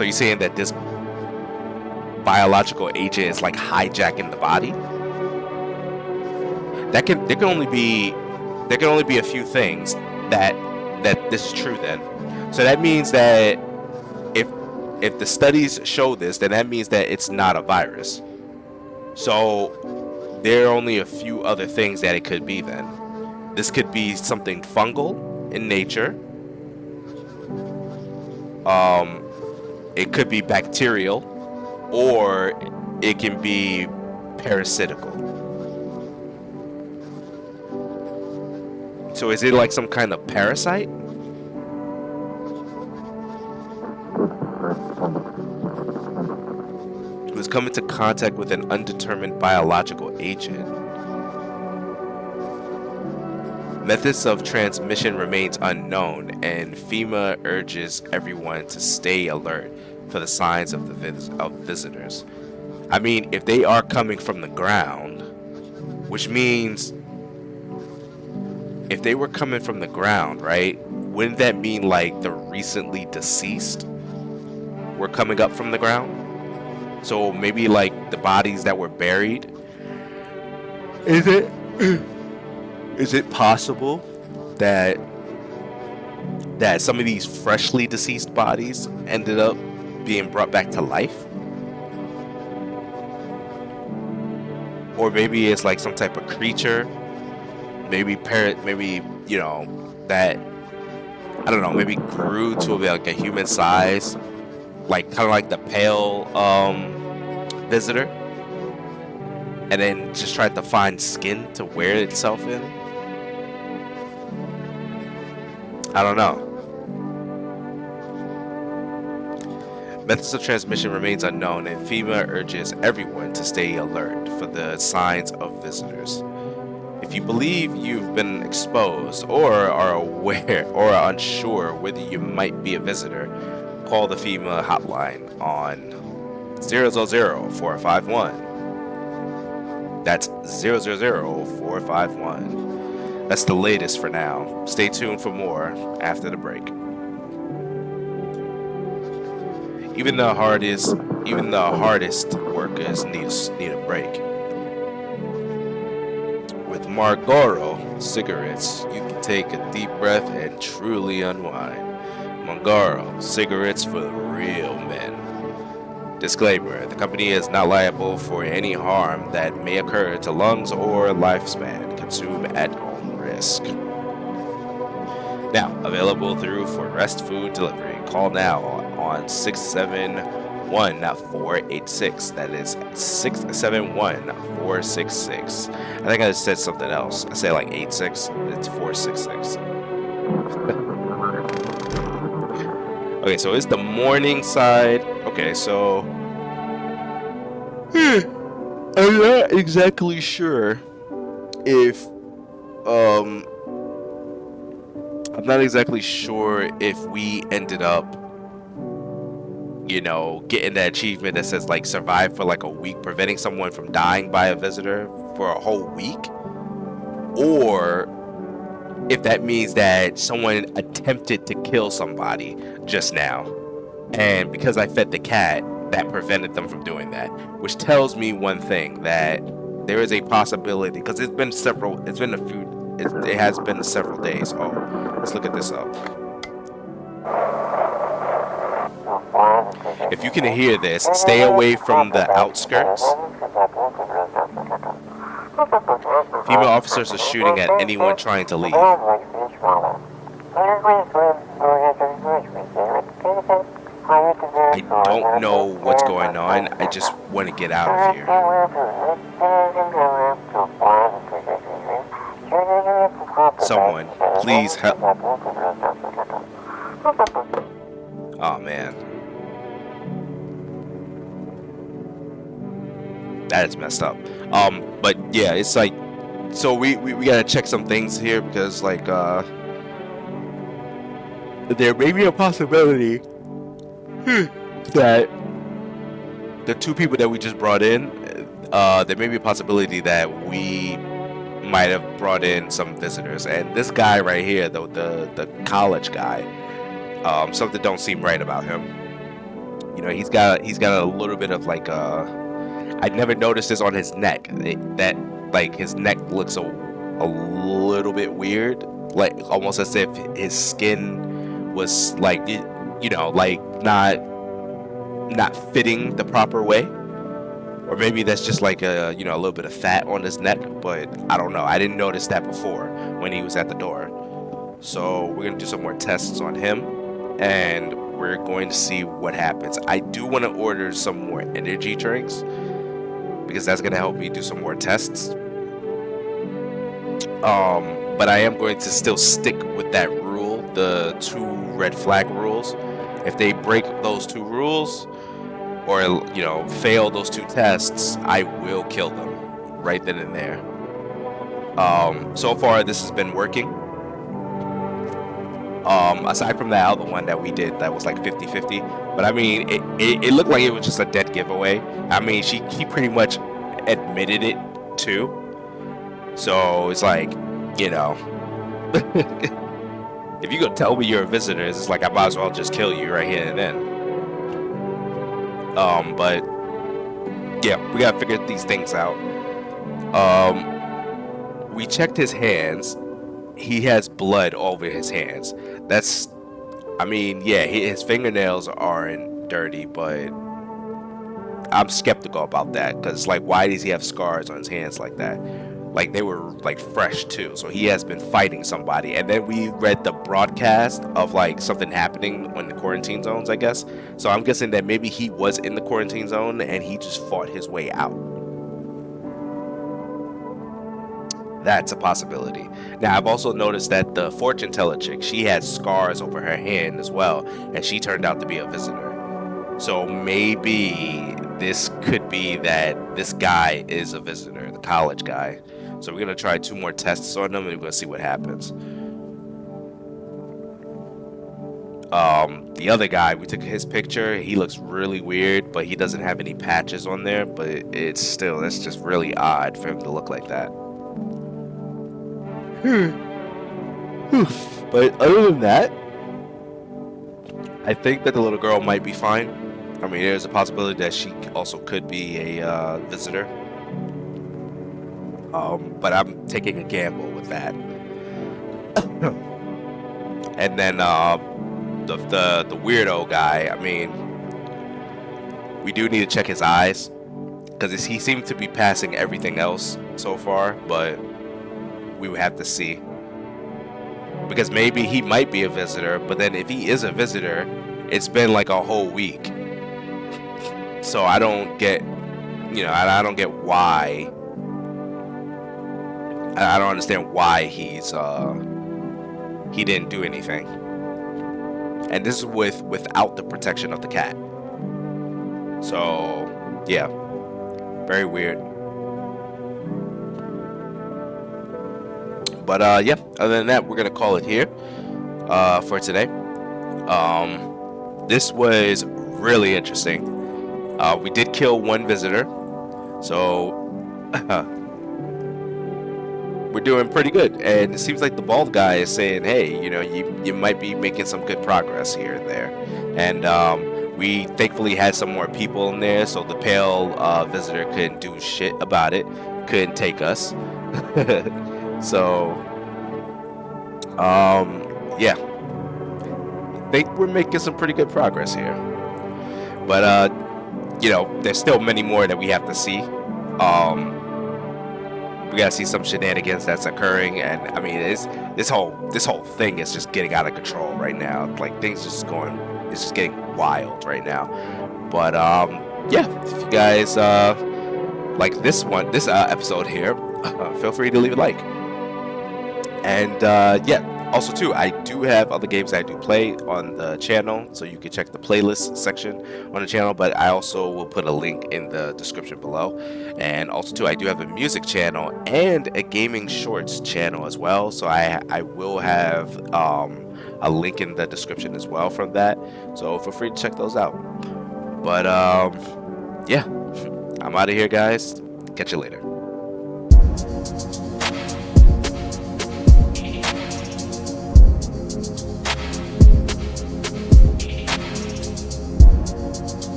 [SPEAKER 1] you're saying that this biological agent is like hijacking the body? There can only be a few things that this is true then. So that means that if the studies show this, then that means that it's not a virus. So there are only a few other things that it could be then. This could be something fungal in nature. It could be bacterial, or it can be parasitical. So is it like some kind of parasite? Who's come into contact with an undetermined biological agent. Methods of transmission remains unknown, and FEMA urges everyone to stay alert for the signs of visitors. I mean, if they are coming from the ground, which means if they were coming from the ground, right? Wouldn't that mean like the recently deceased were coming up from the ground? So maybe like the bodies that were buried. Is it possible that some of these freshly deceased bodies ended up being brought back to life? Or maybe it's like some type of creature, maybe you know, that, I don't know, maybe grew to like a human size, like kind of like the pale visitor, and then just tried to find skin to wear itself in. I don't know. Methods of transmission remains unknown, and FEMA urges everyone to stay alert for the signs of visitors. If you believe you've been exposed or are aware or are unsure whether you might be a visitor, call the FEMA hotline on 000-451. That's 000-451. That's the latest for now. Stay tuned for more after the break. Even the hardest workers need a break. With Marlboro cigarettes, you can take a deep breath and truly unwind. Marlboro cigarettes for the real men. Disclaimer: the company is not liable for any harm that may occur to lungs or lifespan. Consume at own risk. Now available through For Rest Food Delivery. Call now on 671-486. That is 671-466. I think I said something else. I say like 86. It's 466. Okay, so it's the morning side. Okay, so I'm not exactly sure if we ended up, you know, getting that achievement that says like survive for like a week, preventing someone from dying by a visitor for a whole week, or if that means that someone attempted to kill somebody just now, and because I fed the cat, that prevented them from doing that, which tells me one thing, that there is a possibility, because it has been several days. Oh, let's look at this up. If you can hear this, stay away from the outskirts. Female officers are shooting at anyone trying to leave. I don't know what's going on. I just want to get out of here. Someone, please help. Oh man. That is messed up. But yeah, it's like, so we gotta check some things here, because like there may be a possibility that the two people that we just brought in, there may be a possibility that we might have brought in some visitors. And this guy right here, the college guy, something don't seem right about him. You know, he's got a little bit of like I never noticed this on his neck. That like his neck looks a little bit weird, like almost as if his skin was like, you know, like not not fitting the proper way, or maybe that's just like a a little bit of fat on his neck. But I don't know. I didn't notice that before when he was at the door. So we're gonna do some more tests on him, and we're going to see what happens. I do want to order some more energy drinks because that's gonna help me do some more tests. But I am going to still stick with that rule, the 2 red flag rules. If they break those 2 rules, or fail those 2 tests, I will kill them right then and there. So far this has been working. Aside from that other one that we did that was like 50-50, but I mean it looked like it was just a dead giveaway. I mean he pretty much admitted it too, so it's like, if you go tell me you're a visitor, it's like I might as well just kill you right here and then. But yeah, we gotta figure these things out. We checked his hands. He has blood all over his hands. I mean, yeah, his fingernails aren't dirty, but I'm skeptical about that because, like, why does he have scars on his hands like that? Like, they were like fresh too, so he has been fighting somebody. And then we read the broadcast of like something happening in the quarantine zones, I guess. So I'm guessing that maybe he was in the quarantine zone and he just fought his way out. That's a possibility. Now, I've also noticed that the fortune teller chick, she had scars over her hand as well, and she turned out to be a visitor. So maybe this could be that this guy is a visitor, the college guy. So we're gonna try 2 more tests on him, and we're gonna see what happens. The other guy, we took his picture. He looks really weird, but he doesn't have any patches on there. But that's just really odd for him to look like that. But other than that, I think that the little girl might be fine. I mean, there's a possibility that she also could be a visitor. But I'm taking a gamble with that. And then the weirdo guy, I mean, we do need to check his eyes because he seemed to be passing everything else so far, but we would have to see. Because maybe he might be a visitor, but then if he is a visitor, it's been like a whole week. So I don't get, I don't get why. I don't understand why he didn't do anything. And this is without the protection of the cat. So yeah, very weird. But yeah, other than that, we're gonna call it here for today. This was really interesting. We did kill 1 visitor, so we're doing pretty good. And it seems like the bald guy is saying, hey, you might be making some good progress here and there. And we thankfully had some more people in there, so the pale visitor couldn't do shit about it, couldn't take us. So yeah, I think we're making some pretty good progress here. But there's still many more that we have to see. We gotta see some shenanigans that's occurring, and I mean, this whole thing is just getting out of control right now. Like, it's just getting wild right now. But yeah, if you guys like this episode here, feel free to leave a like. And yeah, also too, I do have other games that I do play on the channel, so you can check the playlist section on the channel, but I also will put a link in the description below. And also too, I do have a music channel and a gaming shorts channel as well, so I will have a link in the description as well from that, so feel free to check those out. But yeah, I'm out of here, guys. Catch you later.